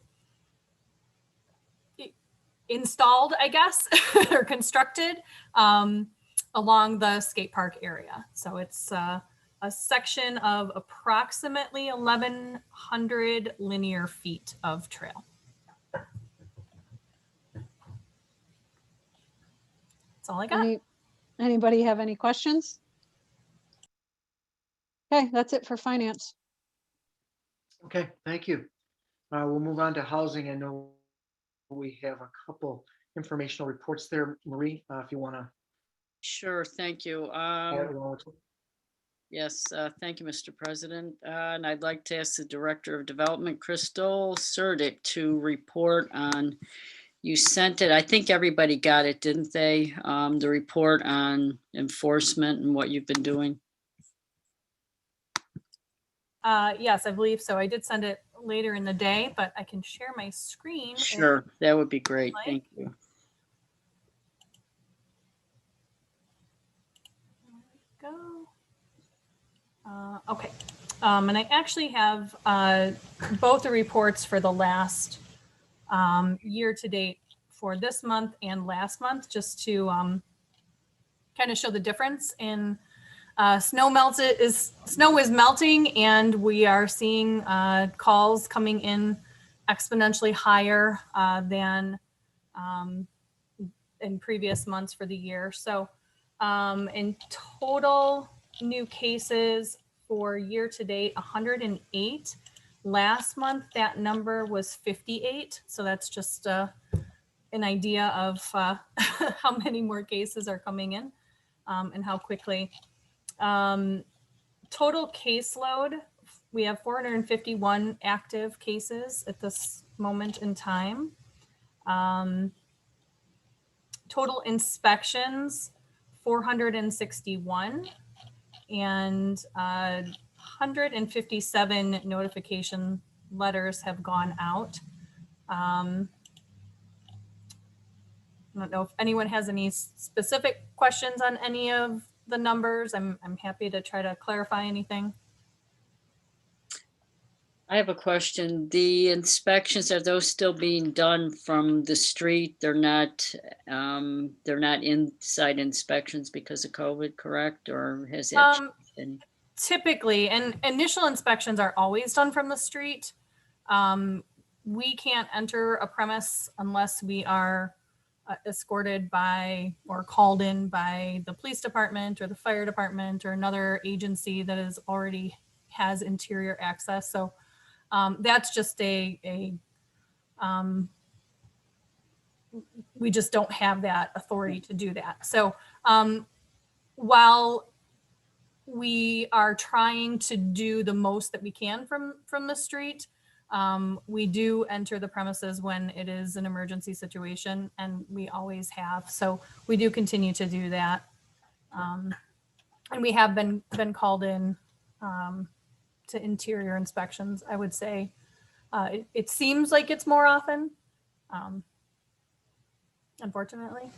installed, I guess, or constructed along the skate park area. So it's a section of approximately 1,100 linear feet of trail. That's all I got. Anybody have any questions? Okay, that's it for finance. Okay, thank you. We'll move on to housing. I know we have a couple informational reports there, Marie, if you want to. Sure, thank you. Yes, thank you, Mr. President. And I'd like to ask the Director of Development, Crystal Surdick, to report on, you sent it, I think everybody got it, didn't they? The report on enforcement and what you've been doing. Yes, I believe so. I did send it later in the day, but I can share my screen. Sure, that would be great. Thank you. There we go. Okay. And I actually have both the reports for the last year to date for this month and last month, just to kind of show the difference in snow is melting, and we are seeing calls coming in exponentially higher than in previous months for the year. So in total new cases for year to date, 108. Last month, that number was 58. So that's just an idea of how many more cases are coming in and how quickly. Total caseload, we have 451 active cases at this moment in time. Total inspections, 461, and 157 notification letters have gone out. I don't know if anyone has any specific questions on any of the numbers. I'm happy to try to clarify anything. I have a question. The inspections, are those still being done from the street? They're not inside inspections because of COVID, correct? Or has that changed? Typically, and initial inspections are always done from the street. We can't enter a premise unless we are escorted by or called in by the police department or the fire department or another agency that is already has interior access. So that's just we just don't have that authority to do that. So while we are trying to do the most that we can from the street, We do enter the premises when it is an emergency situation, and we always have. So we do continue to do that. And we have been called in to interior inspections, I would say. It seems like it's more often, unfortunately.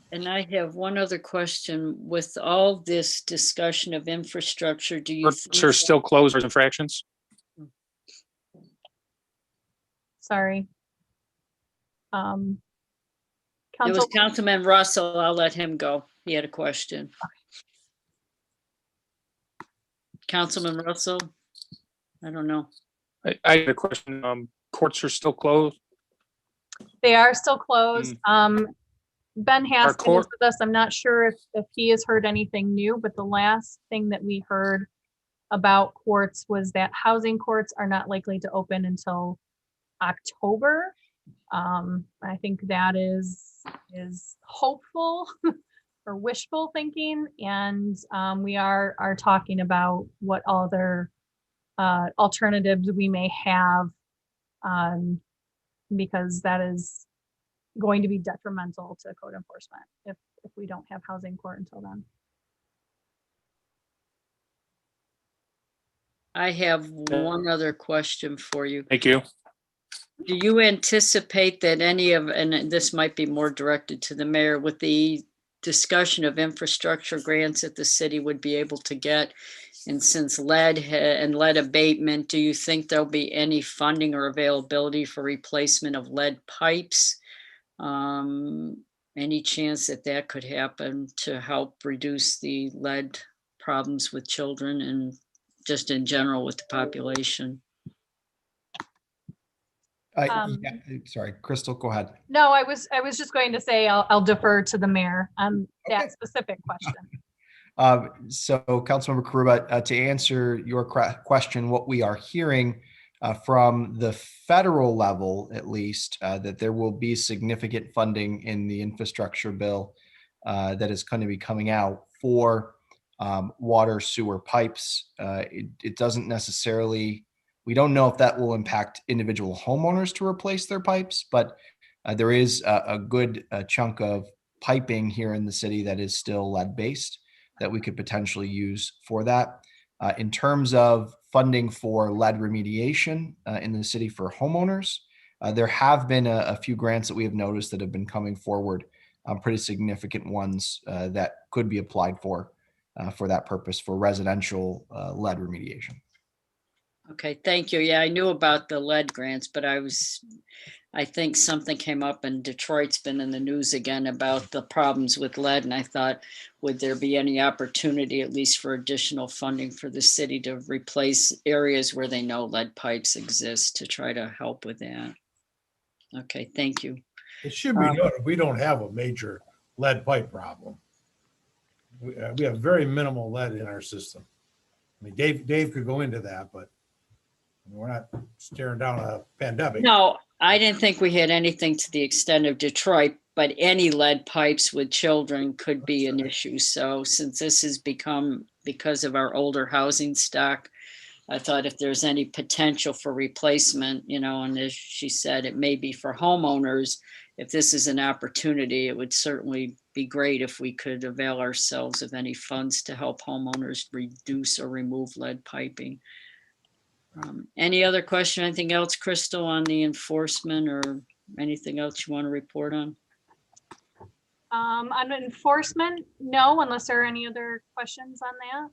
And I have one other question. With all this discussion of infrastructure, do you Courts think are still closed for infractions. Sorry. It was Council, Councilman Russell? I'll let him go. He had a question. Councilman Russell? I don't know. I had a question. Courts are still closed. they are still closed. Ben Haskins is court- with us. I'm not sure if he has heard anything new, but the last thing that we heard about courts was that housing courts are not likely to open until October. I think that is hopeful or wishful thinking, and we are talking about what other alternatives we may have, because that is going to be detrimental to code enforcement if we don't have housing court until then. I have one other question for you. Thank you. Do you anticipate that any of, and this might be more directed to the mayor, with the discussion of infrastructure grants that the city would be able to get, and since lead and lead abatement, do you think there'll be any funding or availability for replacement of lead pipes? Any chance that that could happen to help reduce the lead problems with children and just in general with the population? Yeah, sorry, Crystal, go ahead. No, I was just going to say I'll defer to the mayor on that specific question. So Councilmember Karuba, to answer your question, what we are hearing from the federal level, at least, that there will be significant funding in the infrastructure bill that is going to be coming out for water sewer pipes. It doesn't necessarily, we don't know if that will impact individual homeowners to replace their pipes, but there is a good chunk of piping here in the city that is still lead-based that we could potentially use for that. In terms of funding for lead remediation in the city for homeowners, there have been a few grants that we have noticed that have been coming forward, pretty significant ones that could be applied for that purpose for residential lead remediation. Okay, thank you. Yeah, I knew about the lead grants, but I think something came up and Detroit's been in the news again about the problems with lead. And I thought, would there be any opportunity, at least for additional funding for the city to replace areas where they know lead pipes exist to try to help with that? Okay, thank you. It should be noted, we don't have a major lead pipe problem. We have very minimal lead in our system. I mean, Dave could go into that, but we're not staring down a pandemic. No, I didn't think we had anything to the extent of Detroit, but any lead pipes with children could be an issue. So since this has become, because of our older housing stock, I thought if there's any potential for replacement, and as she said, it may be for homeowners. If this is an opportunity, it would certainly be great if we could avail ourselves of any funds to help homeowners reduce or remove lead piping. Any other question, anything else, Crystal, on the enforcement or anything else you want to report on? On enforcement, no, unless there are any other questions on that.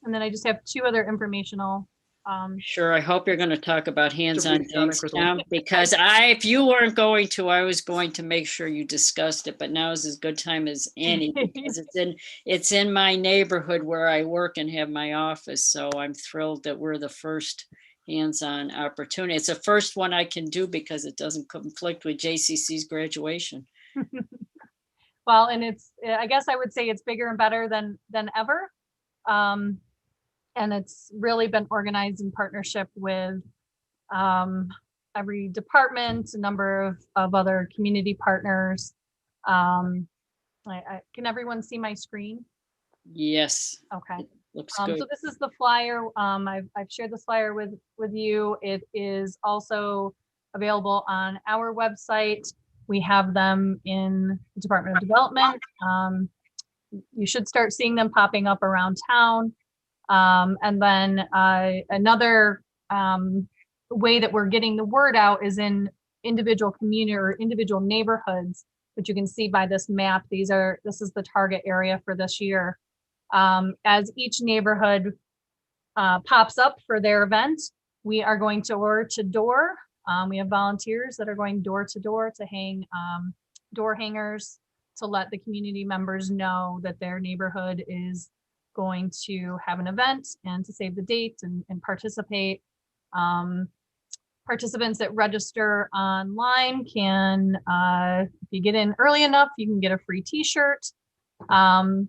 And then I just have two other informational. Sure, I hope you're going to talk about hands-on Crystal. Jamestown, because if you weren't going to, I was going to make sure you discussed it, but now is as good time as any because it's in my neighborhood where I work and have my office. So I'm thrilled that we're the first hands-on opportunity. It's the first one I can do because it doesn't conflict with JCC's graduation. Well, and I guess I would say it's bigger and better than ever. And it's really been organized in partnership with every department, a number of other community partners. Can everyone see my screen? Yes. Okay. Looks So good. this is the flyer. I've shared this flyer with you. It is also available on our website. We have them in the Department of Development. You should start seeing them popping up around town. And then another way that we're getting the word out is in individual community or individual neighborhoods, which you can see by this map. This is the target area for this year. As each neighborhood pops up for their event, we are going door to door. We have volunteers that are going door to door to hang door hangers to let the community members know that their neighborhood is going to have an event and to save the date and participate. Participants that register online can, if you get in early enough, you can get a free t-shirt. And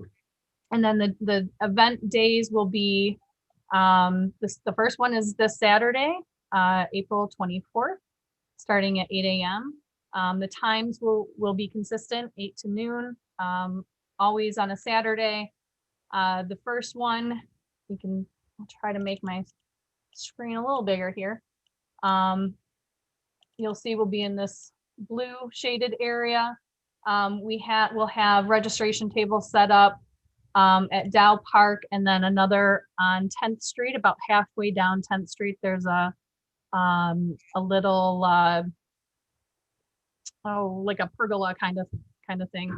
then the event days will be, the first one is this Saturday, April 24th, starting at 8 a.m. The times will be consistent, 8 to noon, always on a Saturday. The first one, I'll try to make my screen a little bigger here. You'll see we'll be in this blue shaded area. We'll have registration tables set up at Dow Park, and then another on 10th Street, about halfway down 10th Street. There's a little like a pergola kind of thing.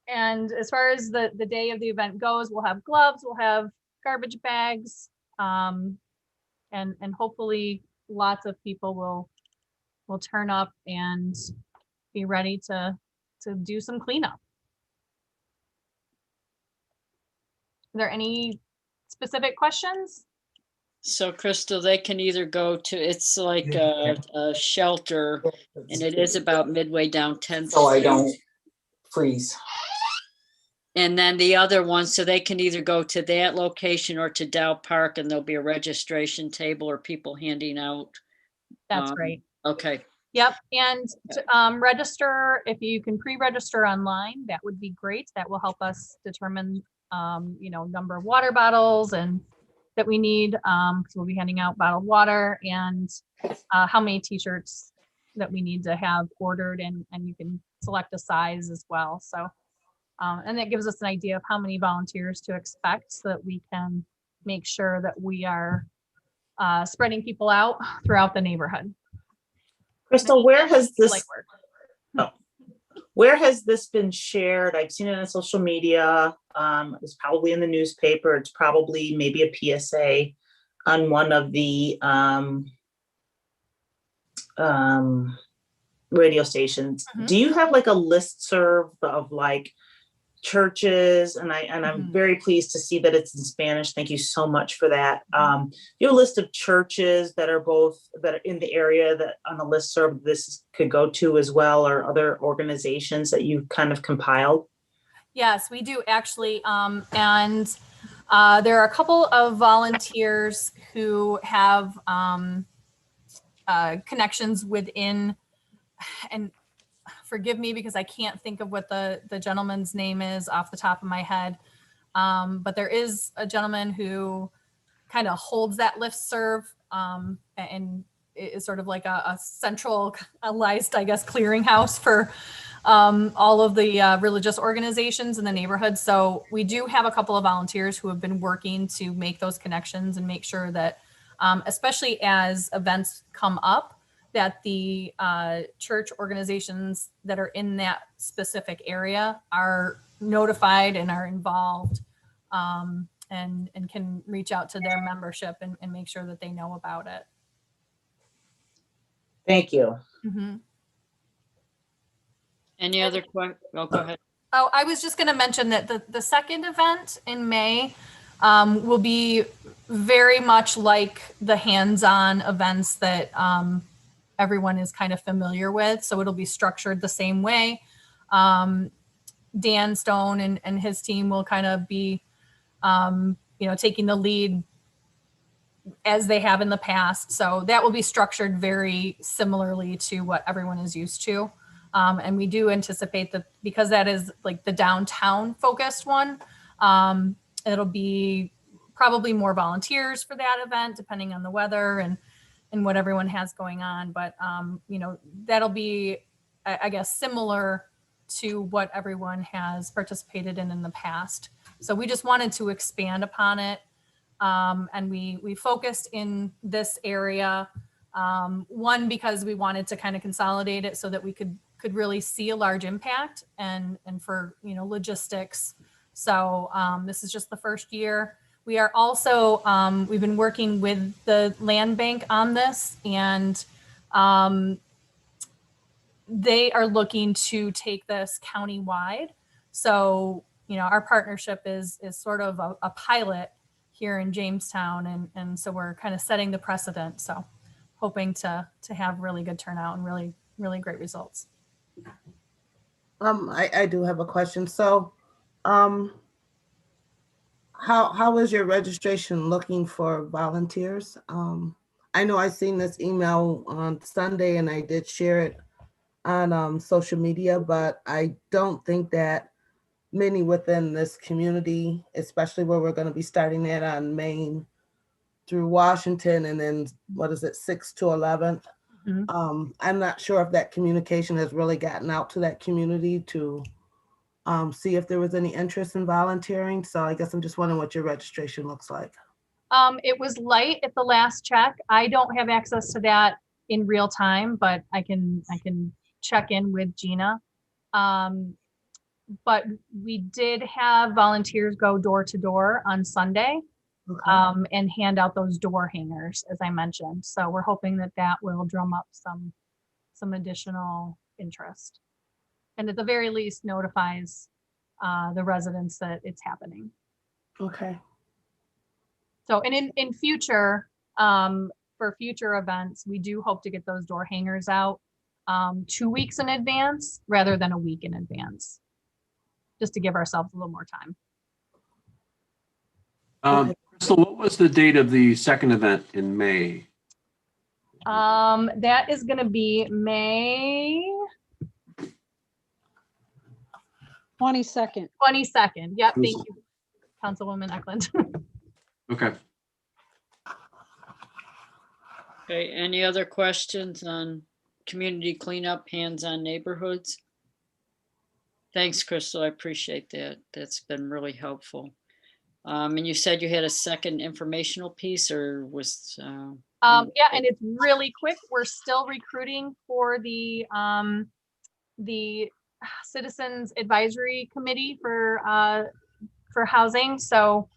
And as far as the day of the event goes, we'll have gloves, we'll have garbage bags, and hopefully lots of people will turn up and be ready to do some cleanup. Are there any specific questions? So Crystal, they can either go to, it's like a shelter, and it is about midway down 10th. So I don't freeze. And then the other one, so they can either go to that location or to Dow Park, and there'll be a registration table or people handing out. That's right. Okay. Yep, and to, register, if you can pre-register online, that would be great. That will help us determine, number of water bottles and that we need, because we'll be handing out bottled water, and how many t-shirts that we need to have ordered, and you can select a size as well. So, and that gives us an idea of how many volunteers to expect so that we can make sure that we are spreading people out throughout the neighborhood. Crystal, where has this been shared? I've seen it on social media. It's probably in the newspaper. It's probably maybe a PSA on one of the radio stations. Mm-hmm. Do you have like a listserv of like churches? And I'm very pleased to see that it's in Spanish. Thank you so much for that. You have a list of churches that are in the area that on the listserv this could go to as well, or other organizations that you kind of compiled? Yes, we do actually. And there are a couple of volunteers who have connections within, and forgive me because I can't think of what the gentleman's name is off the top of my head. But there is a gentleman who kind of holds that listserv, and is sort of like a centralized, I guess, clearinghouse for all of the religious organizations in the neighborhood. So we do have a couple of volunteers who have been working to make those connections and make sure that, especially as events come up, that the church organizations that are in that specific area are notified and are involved, and can reach out to their membership and make sure that they know about it. Thank you. Mm-hmm. Any other questions? Oh, go ahead. Oh, I was just going to mention that the second event in May will be very much like the hands-on events that everyone is kind of familiar with. So it'll be structured the same way. Dan Stone and his team will kind of be, taking the lead as they have in the past. So that will be structured very similarly to what everyone is used to. And we do anticipate that because that is like the downtown focused one, It'll be probably more volunteers for that event, depending on the weather and what everyone has going on. But, that'll be, I guess, similar to what everyone has participated in the past. So we just wanted to expand upon it. And we focused in this area, one, because we wanted to kind of consolidate it so that we could really see a large impact and for, logistics. So this is just the first year. We are also, we've been working with the land bank on this, and they are looking to take this countywide. So, our partnership is sort of a pilot here in Jamestown. And so we're kind of setting the precedent. So hoping to have really good turnout and really, really great results. I do have a question. So, how is your registration looking for volunteers? I know I seen this email on Sunday and I did share it on social media, but I don't think that many within this community, especially where we're going to be starting it on Main through Washington and then 6th to 11th. I'm not sure if that communication has really gotten out to that community to see if there was any interest in volunteering. So I guess I'm just wondering what your registration looks like. It was light at the last check. I don't have access to that in real time, but I can check in with Gina. But we did have volunteers go door to door on Sunday. Okay. And hand out those door hangers, as I mentioned. So we're hoping that will drum up some additional interest, and at the very least notifies the residents that it's happening. Okay. So, and in future, for future events, we do hope to get those door hangers out 2 weeks in advance rather than a week in advance, just to give ourselves a little more time. Crystal, what was the date of the second event in May? That is going to be May 22nd. 22nd. Yep. Thank you, Councilwoman Eklund. Okay. Okay, any other questions on community cleanup, hands-on neighborhoods? Thanks, Crystal. I appreciate that. That's been really helpful. And you said you had a second informational piece, or was? Yeah, and it's really quick. We're still recruiting for the Citizens Advisory Committee for housing. So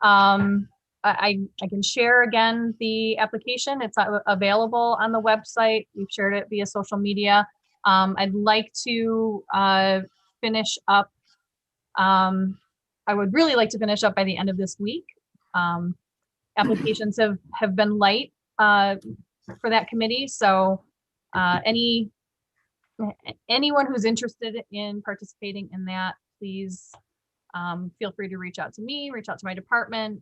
I can share again the application. It's available on the website. We've shared it via social media. I'd like to finish up. I would really like to finish up by the end of this week. Applications have been light for that committee. So anyone who's interested in participating in that, please feel free to reach out to me, reach out to my department.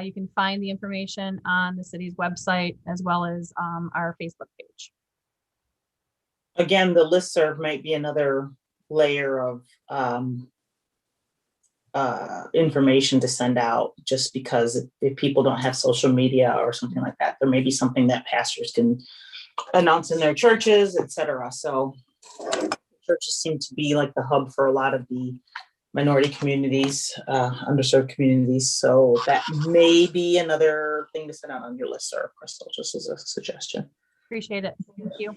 You can find the information on the city's website as well as our Facebook page. Again, the listserv might be another layer of information to send out, just because if people don't have social media or something like that, there may be something that pastors can announce in their churches, etc. So churches seem to be like the hub for a lot of the minority communities, underserved communities. So that may be another thing to send out on your listserv, Crystal, just as a suggestion. Appreciate it. Thank you.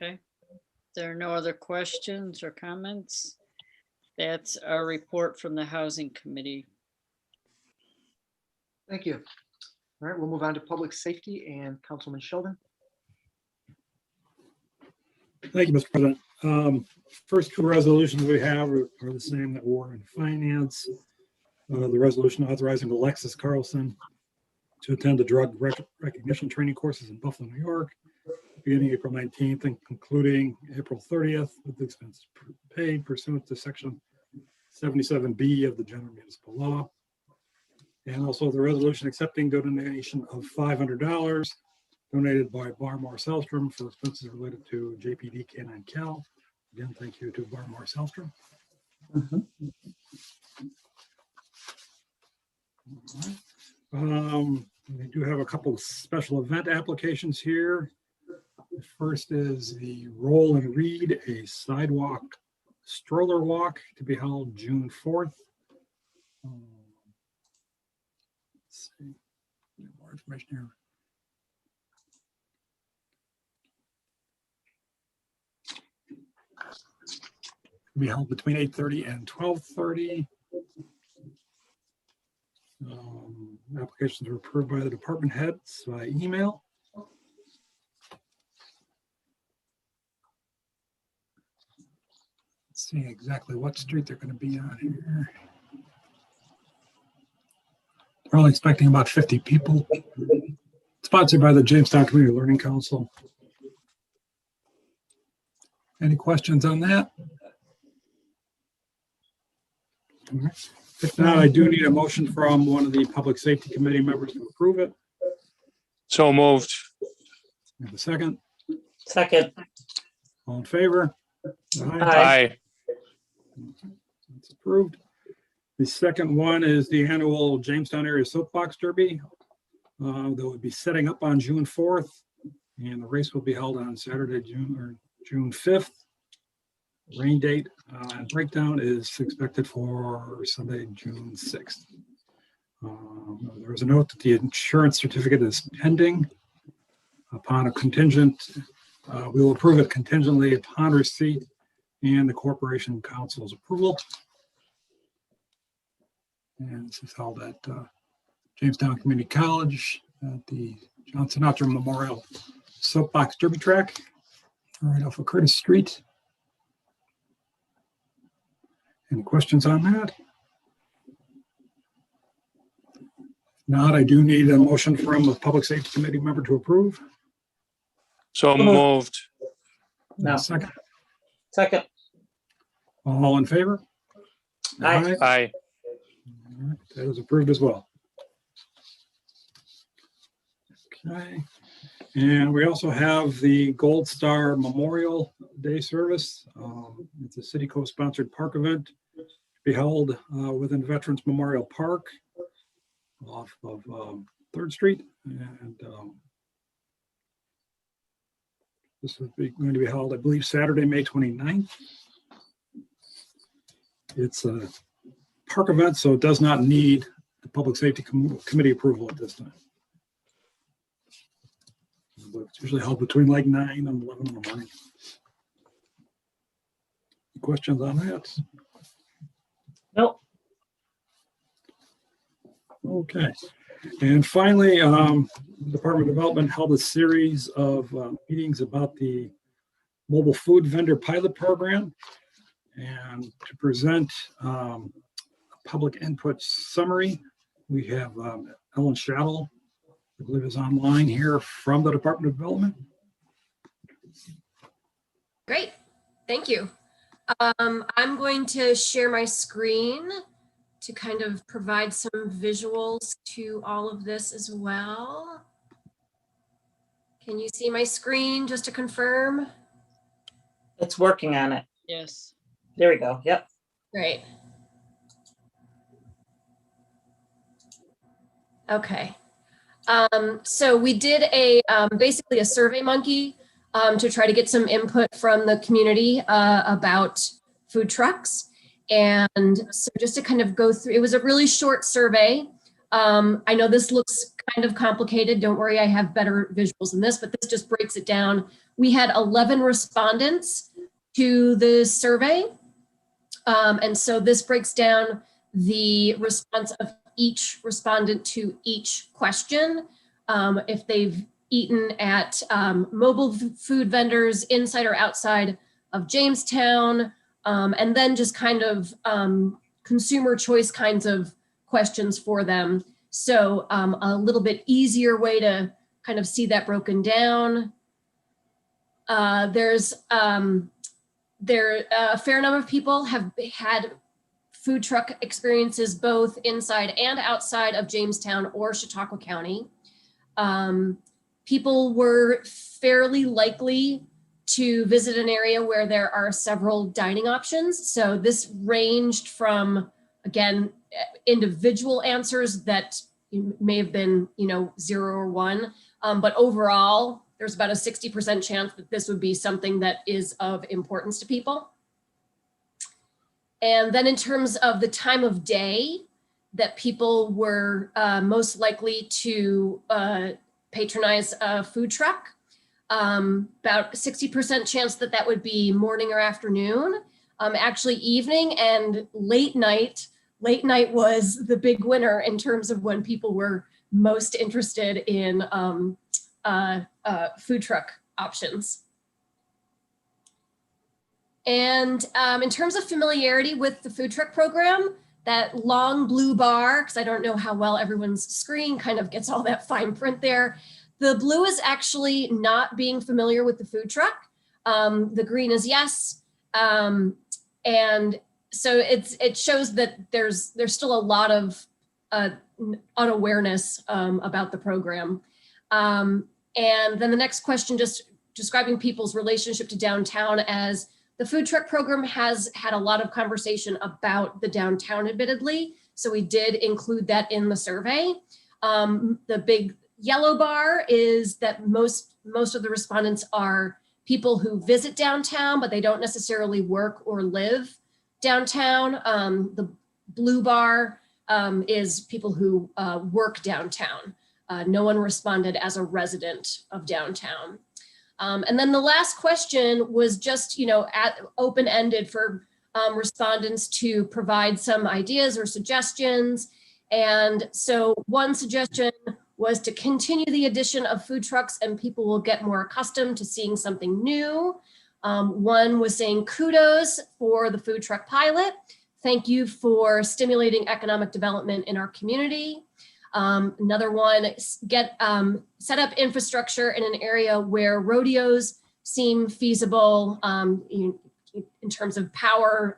Okay. There are no other questions or comments. That's a report from the Housing Committee. Thank you. All right, we'll move on to public safety and Councilman Sheldon. Thank you, Mr. President. First two resolutions we have are the same that were in finance. The resolution authorizing Alexis Carlson to attend the drug recognition training courses in Buffalo, New York, beginning April 19th and concluding April 30th, with expenses paid pursuant to Section 77B of the General Municipal Law. And also the resolution accepting donation of $500 donated by Barmore Selstrom for expenses related to JPD Canine Cal. Again, thank you to Barmore Selstrom. We do have a couple of special event applications here. The first is the Roll and Read, a sidewalk stroller walk to be held June 4th. Let's see, more information here. Be held between 8:30 and 12:30. Applications are approved by the department heads by email. Let's see exactly what street they're going to be on here. We're only expecting about 50 people. Sponsored by the Jamestown Community Learning Council. Any questions on that? If not, I do need a motion from one of the Public Safety Committee members to approve it. So moved. Have a second? Second. All in favor? Aye. It's approved. The second one is the annual Jamestown Area Soapbox Derby. That would be setting up on June 4th, and the race will be held on Saturday, June 5th. Rain date and breakdown is expected for Sunday, June 6th. There is a note that the insurance certificate is pending. Upon a contingent, we will approve it contingently upon receipt and the Corporation Council's approval. And this is held at Jamestown Community College at the John Sinatra Memorial Soapbox Derby Track, right off of Curtis Street. Any questions on that? Not, I do need a motion from the Public Safety Committee member to approve. So moved. No. Second. Second. All in favor? Aye. Aye. All right, that is approved as well. Okay. And we also have the Gold Star Memorial Day service. It's a city co-sponsored park event to be held within Veterans Memorial Park off of 3rd Street. And this is going to be held, I believe, Saturday, May 29th. It's a park event, so it does not need the Public Safety Committee approval at this time. But it's usually held between like 9 and 11 in the morning. Any questions on that? Nope. Okay. And finally, Department of Development held a series of meetings about the mobile food vendor pilot program. And to present a public input summary, we have Ellen Shattle, I believe is online here from the Department of Development. Great, thank you. I'm going to share my screen to kind of provide some visuals to all of this as well. Can you see my screen just to confirm? It's working on it. Yes. There we go. Yep. Great. Okay. So we did a basically a survey monkey to try to get some input from the community about food trucks. And so just to kind of go through, it was a really short survey. I know this looks kind of complicated. Don't worry, I have better visuals than this, but this just breaks it down. We had 11 respondents to the survey. And so this breaks down the response of each respondent to each question. If they've eaten at mobile food vendors inside or outside of Jamestown, and then just kind of consumer choice kinds of questions for them. So a little bit easier way to kind of see that broken down. There's a fair number of people have had food truck experiences both inside and outside of Jamestown or Chautauqua County. People were fairly likely to visit an area where there are several dining options. So this ranged from again, individual answers that may have been, 0 or 1. But overall, there's about a 60% chance that this would be something that is of importance to people. And then in terms of the time of day that people were most likely to patronize a food truck, about 60% chance that that would be morning or afternoon. Actually evening and late night. Late night was the big winner in terms of when people were most interested in food truck options. And in terms of familiarity with the food truck program, that long blue bar, because I don't know how well everyone's screen kind of gets all that fine print there. The blue is actually not being familiar with the food truck. The green is yes. And so it shows that there's still a lot of unawareness about the program. And then the next question, just describing people's relationship to downtown, as the food truck program has had a lot of conversation about the downtown, admittedly. So we did include that in the survey. The big yellow bar is that most of the respondents are people who visit downtown, but they don't necessarily work or live downtown. The blue bar is people who work downtown. No one responded as a resident of downtown. And then the last question was just, open-ended for respondents to provide some ideas or suggestions. And so one suggestion was to continue the addition of food trucks and people will get more accustomed to seeing something new. One was saying kudos for the food truck pilot. Thank you for stimulating economic development in our community. Another one, set up infrastructure in an area where rodeos seem feasible in terms of power,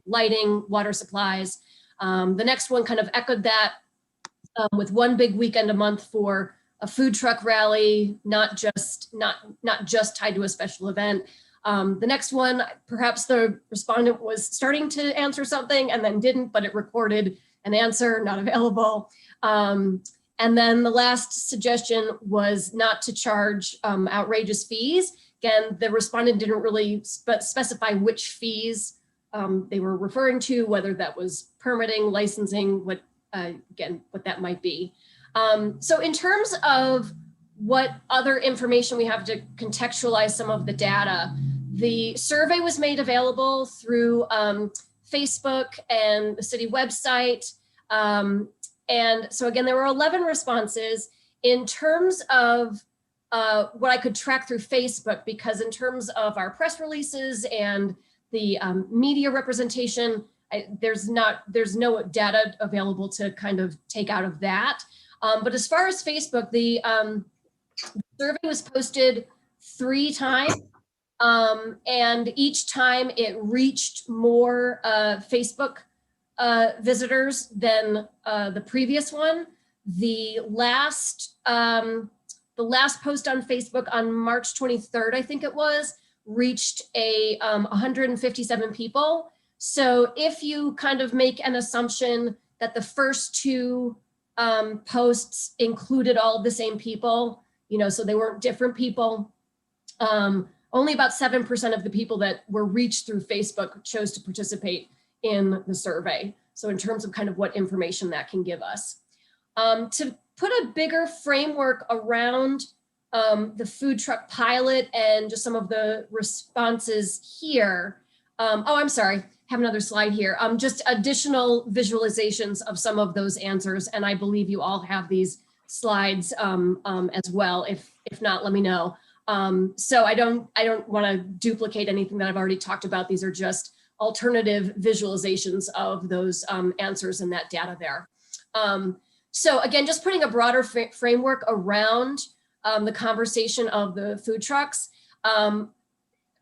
lighting, water supplies. The next one kind of echoed that with one big weekend a month for a food truck rally, not just tied to a special event. The next one, perhaps the respondent was starting to answer something and then didn't, but it recorded an answer, not available. And then the last suggestion was not to charge outrageous fees. Again, the respondent didn't really specify which fees they were referring to, whether that was permitting, licensing, what that might be. So in terms of what other information we have to contextualize some of the data, the survey was made available through Facebook and the city website. And so again, there were 11 responses. In terms of what I could track through Facebook, because in terms of our press releases and the media representation, there's no data available to kind of take out of that. But as far as Facebook, the survey was posted 3 times. And each time it reached more Facebook visitors than the previous one. The last post on Facebook on March 23rd, I think it was, reached 157 people. So if you kind of make an assumption that the first 2 posts included all of the same people, so they weren't different people, only about 7% of the people that were reached through Facebook chose to participate in the survey. So in terms of kind of what information that can give us. To put a bigger framework around the food truck pilot and just some of the responses here. I'm sorry, have another slide here. Just additional visualizations of some of those answers. And I believe you all have these slides as well. If not, let me know. So I don't want to duplicate anything that I've already talked about. These are just alternative visualizations of those answers in that data there. So again, just putting a broader framework around the conversation of the food trucks.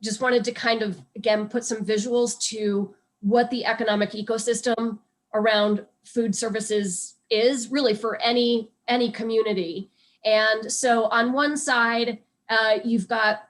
Just wanted to kind of, again, put some visuals to what the economic ecosystem around food services is really for any community. And so on one side, you've got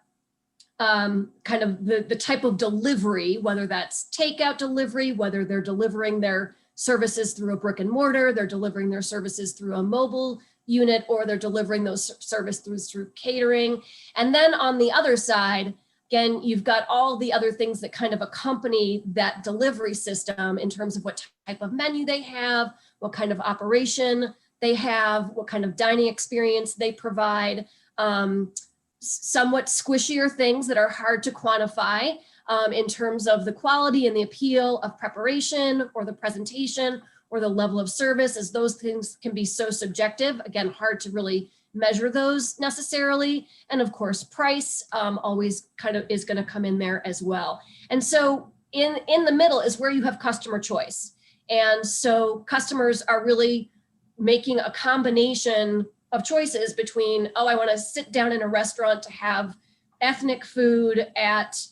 kind of the type of delivery, whether that's takeout delivery, whether they're delivering their services through a brick and mortar, they're delivering their services through a mobile unit, or they're delivering those services through catering. And then on the other side, again, you've got all the other things that kind of accompany that delivery system in terms of what type of menu they have, what kind of operation they have, what kind of dining experience they provide, somewhat squishier things that are hard to quantify in terms of the quality and the appeal of preparation or the presentation or the level of service, as those things can be so subjective. Again, hard to really measure those necessarily. And of course, price always kind of is going to come in there as well. And so in the middle is where you have customer choice. And so customers are really making a combination of choices between, oh, I want to sit down in a restaurant to have ethnic food at,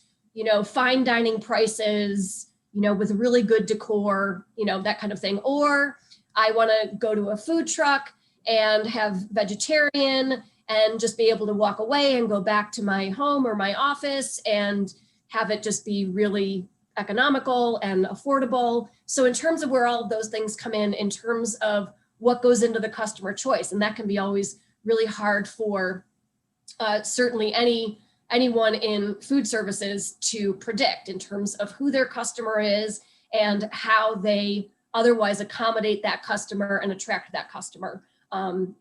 fine dining prices, with really good decor, that kind of thing. Or I want to go to a food truck and have vegetarian and just be able to walk away and go back to my home or my office and have it just be really economical and affordable. So in terms of where all of those things come in terms of what goes into the customer choice, and that can be always really hard for certainly anyone in food services to predict in terms of who their customer is and how they otherwise accommodate that customer and attract that customer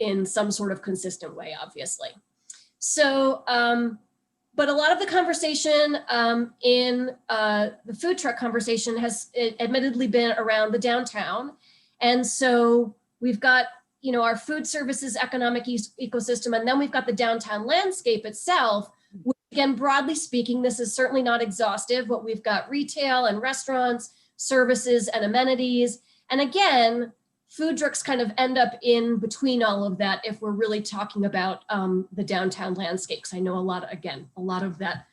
in some sort of consistent way, obviously. So, but a lot of the conversation in the food truck conversation has admittedly been around the downtown. And so we've got, our food services economic ecosystem, and then we've got the downtown landscape itself. Again, broadly speaking, this is certainly not exhaustive, but we've got retail and restaurants, services and amenities. And again, food trucks kind of end up in between all of that if we're really talking about the downtown landscape, because I know a lot of that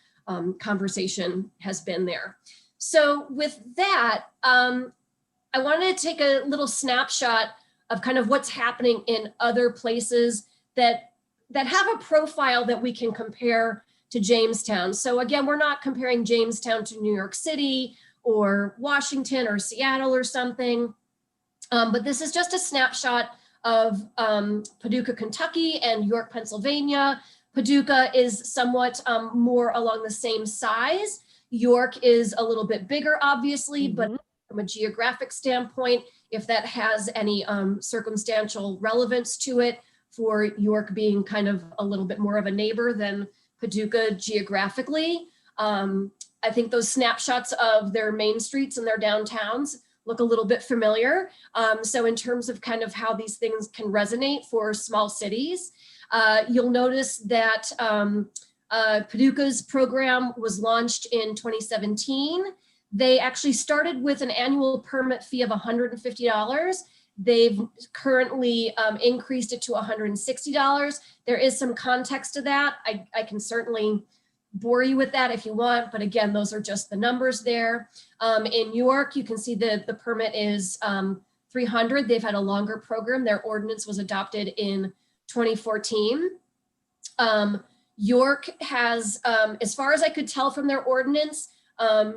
conversation has been there. So with that, I wanted to take a little snapshot of kind of what's happening in other places that have a profile that we can compare to Jamestown. So again, we're not comparing Jamestown to New York City or Washington or Seattle or something, but this is just a snapshot of Paducah, Kentucky and York, Pennsylvania. Paducah is somewhat more along the same size. York is a little bit bigger, obviously, but from a geographic standpoint, if that has any circumstantial relevance to it, for York being kind of a little bit more of a neighbor than Paducah geographically. I think those snapshots of their main streets and their downtowns look a little bit familiar. So in terms of kind of how these things can resonate for small cities, you'll notice that Paducah's program was launched in 2017. They actually started with an annual permit fee of $150. They've currently increased it to $160. There is some context to that. I can certainly bore you with that if you want, but again, those are just the numbers there. In York, you can see that the permit is $300. They've had a longer program. Their ordinance was adopted in 2014. York has, as far as I could tell from their ordinance,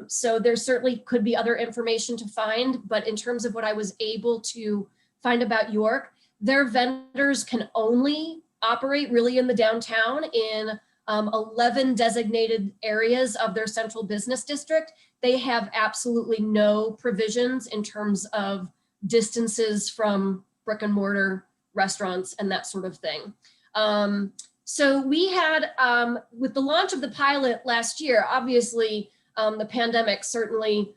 so there certainly could be other information to find, but in terms of what I was able to find about York, their vendors can only operate really in the downtown in 11 designated areas of their central business district. They have absolutely no provisions in terms of distances from brick and mortar restaurants and that sort of thing. So we had, with the launch of the pilot last year, obviously the pandemic certainly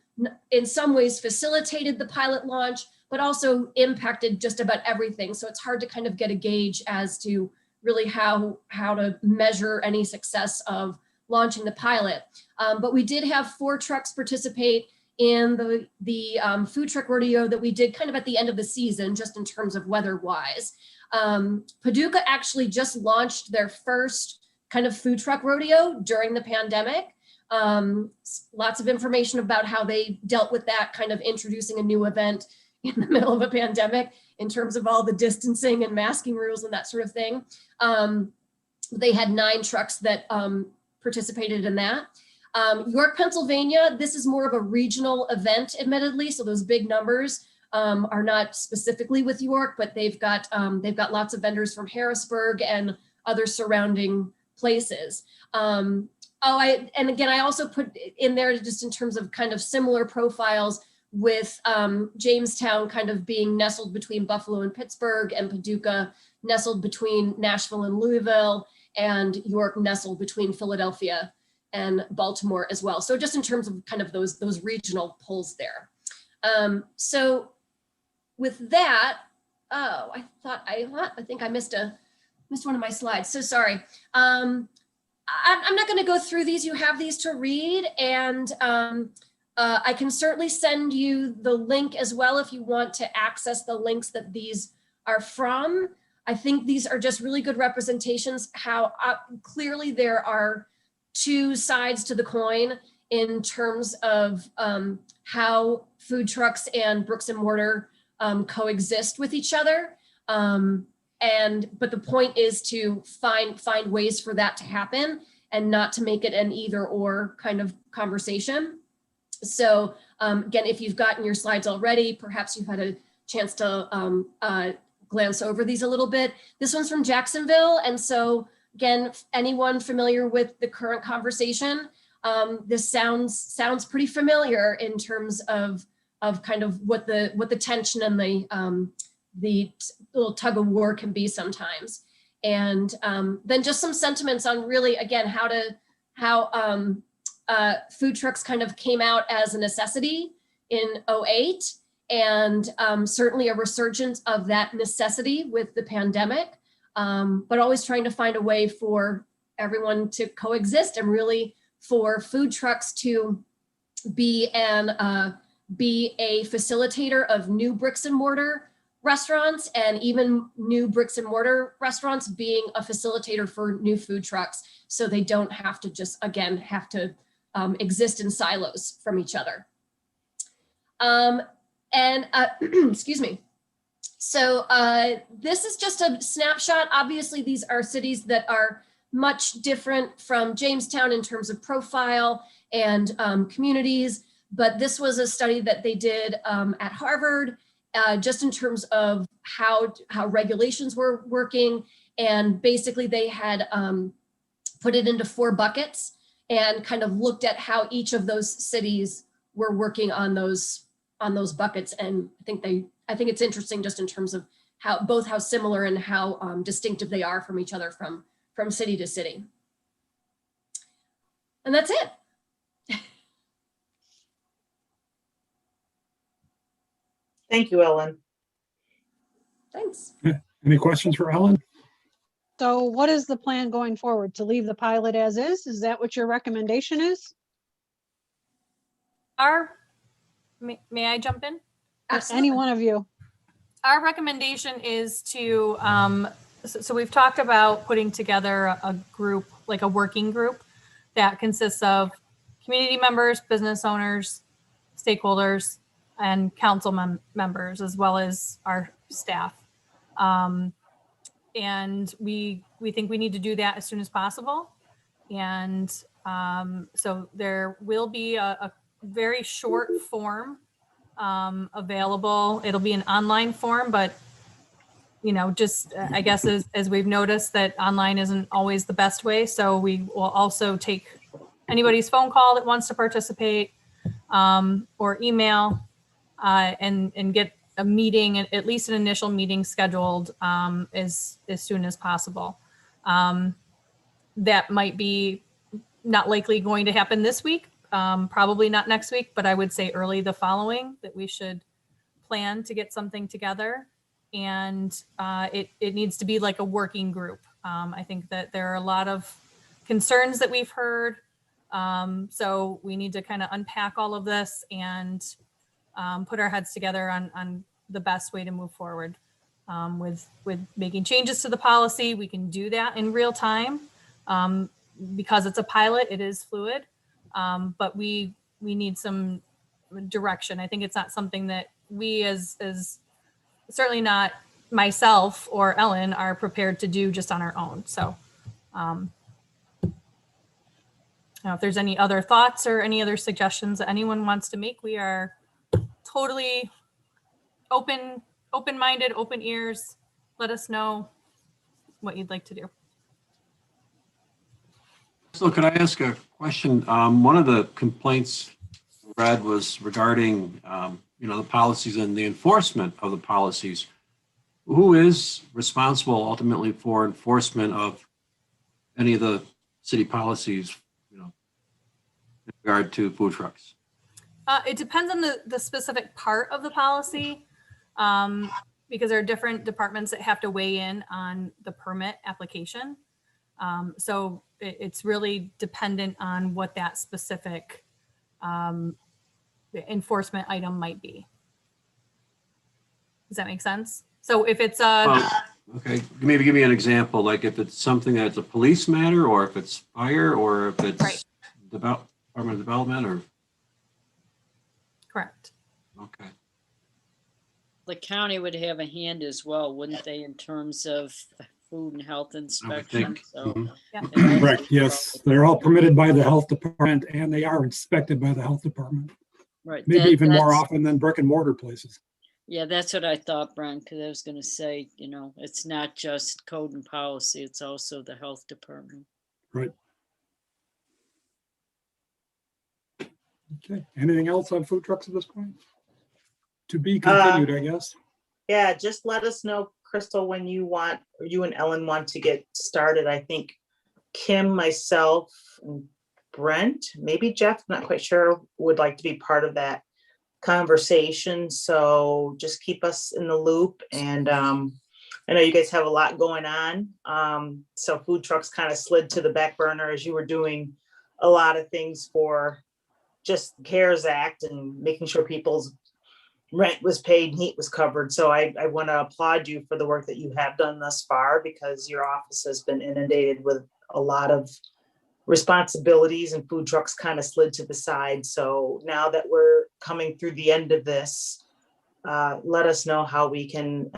in some ways facilitated the pilot launch, but also impacted just about everything. So it's hard to kind of get a gauge as to really how to measure any success of launching the pilot. But we did have 4 trucks participate in the food truck rodeo that we did kind of at the end of the season, just in terms of weather-wise. Paducah actually just launched their first kind of food truck rodeo during the pandemic. Lots of information about how they dealt with that, kind of introducing a new event in the middle of a pandemic in terms of all the distancing and masking rules and that sort of thing. They had 9 trucks that participated in that. York, Pennsylvania, this is more of a regional event, admittedly, so those big numbers are not specifically with York, but they've got lots of vendors from Harrisburg and other surrounding places. And again, I also put in there just in terms of kind of similar profiles with Jamestown kind of being nestled between Buffalo and Pittsburgh, and Paducah nestled between Nashville and Louisville, and York nestled between Philadelphia and Baltimore as well. So just in terms of kind of those regional polls there. So with that, oh, I think I missed one of my slides. So sorry. I'm not going to go through these. You have these to read, and I can certainly send you the link as well if you want to access the links that these are from. I think these are just really good representations how clearly there are two sides to the coin in terms of how food trucks and bricks and mortar coexist with each other. But the point is to find ways for that to happen and not to make it an either or kind of conversation. So again, if you've gotten your slides already, perhaps you've had a chance to glance over these a little bit. This one's from Jacksonville. And so again, anyone familiar with the current conversation, this sounds pretty familiar in terms of kind of what the tension and the little tug of war can be sometimes. And then just some sentiments on really, again, how food trucks kind of came out as a necessity in 2008, and certainly a resurgence of that necessity with the pandemic, but always trying to find a way for everyone to coexist and really for food trucks to be a facilitator of new bricks and mortar restaurants, and even new bricks and mortar restaurants being a facilitator for new food trucks, so they don't have to just, again, have to exist in silos from each other. Excuse me. So this is just a snapshot. Obviously, these are cities that are much different from Jamestown in terms of profile and communities, but this was a study that they did at Harvard, just in terms of how regulations were working. And basically they had put it into 4 buckets and kind of looked at how each of those cities were working on those buckets. And I think it's interesting just in terms of how similar and how distinctive they are from each other from city to city. And that's it. Thank you, Ellen. Thanks. Any questions for Ellen? So what is the plan going forward? To leave the pilot as is? Is that what your recommendation is? May I jump in? Absolutely. Any one of you? Our recommendation is to, so we've talked about putting together a group, like a working group that consists of community members, business owners, stakeholders, and council members, as well as our staff. And we think we need to do that as soon as possible. And so there will be a very short form available. It'll be an online form, but just I guess as we've noticed that online isn't always the best way. So we will also take anybody's phone call that wants to participate, or email, and get a meeting, at least an initial meeting scheduled as soon as possible. That might be not likely going to happen this week, probably not next week, but I would say early the following that we should plan to get something together. And it needs to be like a working group. I think that there are a lot of concerns that we've heard. So we need to kind of unpack all of this and put our heads together on the best way to move forward with making changes to the policy. We can do that in real time. Because it's a pilot, it is fluid, but we need some direction. I think it's not something that we as certainly not myself or Ellen are prepared to do just on our own. So if there's any other thoughts or any other suggestions that anyone wants to make, we are totally open-minded, open ears. Let us know what you'd like to do. So could I ask a question? One of the complaints read was regarding, the policies and the enforcement of the policies. Who is responsible ultimately for enforcement of any of the city policies, in regard to food trucks? It depends on the specific part of the policy, because there are different departments that have to weigh in on the permit application. So it's really dependent on what that specific enforcement item might be. Does that make sense? So if it's Okay, maybe give me an example, like if it's something that's a police matter, or if it's fire, or if it's Department of Development, or? Correct. Okay. The county would have a hand as well, wouldn't they, in terms of food and health inspection? So, Correct, yes. They're all permitted by the health department and they are inspected by the health department. right. Maybe even more that's- often than brick and mortar places. Yeah, that's what I thought, Brian, because I was going to say, it's not just code and policy, it's also the health department. Right. Okay, anything else on food trucks at this point? To be continued, I guess. Yeah, just let us know, Crystal, when you and Ellen want to get started. I think Kim, myself, and Brent, maybe Jeff, not quite sure, would like to be part of that conversation. So just keep us in the loop. And I know you guys have a lot going on. So food trucks kind of slid to the back burner as you were doing a lot of things for just CARES Act and making sure people's rent was paid and heat was covered. So I want to applaud you for the work that you have done thus far, because your office has been inundated with a lot of responsibilities, and food trucks kind of slid to the side. So now that we're coming through the end of this, let us know how we can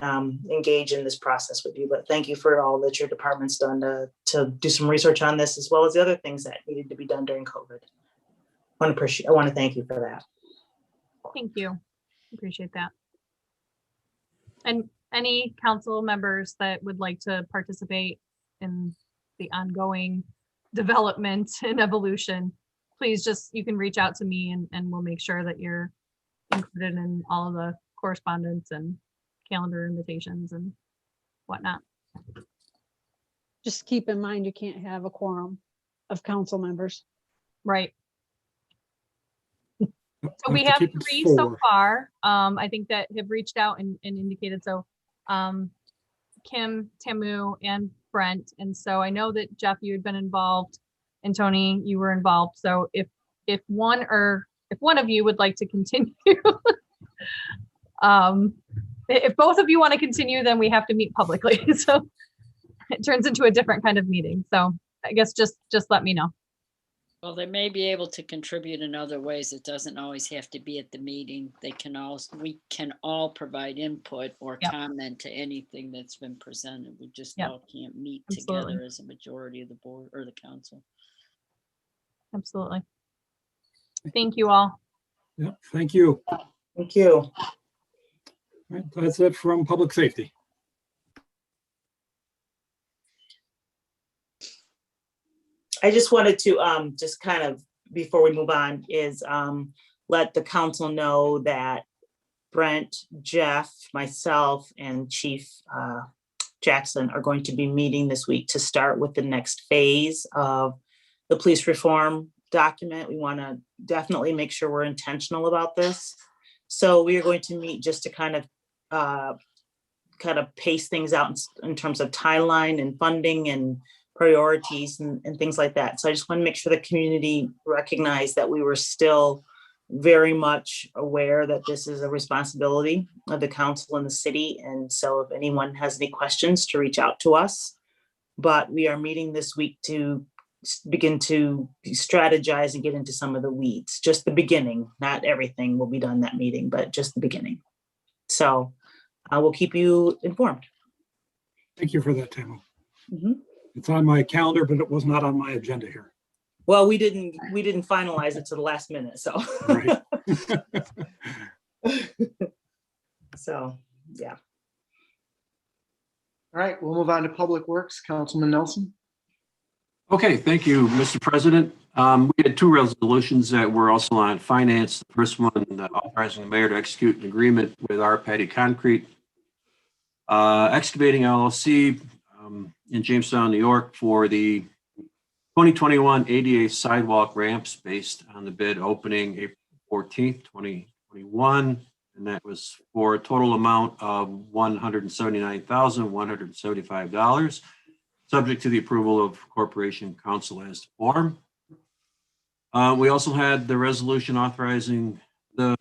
engage in this process with you. But thank you for all that your department's done to do some research on this, as well as the other things that needed to be done during COVID. I want to thank you for that. Thank you. Appreciate that. And any council members that would like to participate in the ongoing development and evolution, please you can reach out to me and we'll make sure that you're included in all of the correspondence and calendar invitations and whatnot. Just keep in mind, you can't have a quorum of council members. Right. So we have 3 so far, I think, that have reached out and indicated. So Kim, Tamu, and Brent. And so I know that Jeff, you had been involved, and Tony, you were involved. So if one of you would like to continue, if both of you want to continue, then we have to meet publicly. So it turns into a different kind of meeting. So I guess just let me know. Well, they may be able to contribute in other ways. It doesn't always have to be at the meeting. We can all provide input or comment to anything that's been presented. We just all can't meet together as a majority of the board or the council. Absolutely. Thank you all. Yeah, thank you. Thank you. All right, that's it from public safety. I just wanted to just kind of, before we move on, is let the council know that Brent, Jeff, myself, and Chief Jackson are going to be meeting this week to start with the next phase of the police reform document. We want to definitely make sure we're intentional about this. So we are going to meet just to kind of pace things out in terms of timeline and funding and priorities and things like that. So I just want to make sure the community recognize that we were still very much aware that this is a responsibility of the council and the city. And so if anyone has any questions, to reach out to us. But we are meeting this week to begin to strategize and get into some of the weeds. Just the beginning, not everything will be done that meeting, but just the beginning. So I will keep you informed. Thank you for that, Tamu. Mm-hmm. It's on my calendar, but it was not on my agenda here. Well, we didn't finalize it to the last minute, so. Right. So, yeah. All right, we'll move on to Public Works. Councilman Nelson. Okay, thank you, Mr. President. We had two resolutions that were also on finance. The first one authorizing the mayor to execute an agreement with R. Patty Concrete Excavating LLC in Jamestown, New York for the 2021 ADA sidewalk ramps based on the bid opening April 14th, 2021. And that was for a total amount of $179,175, subject to the approval of Corporation Council as to form. We also had the resolution authorizing the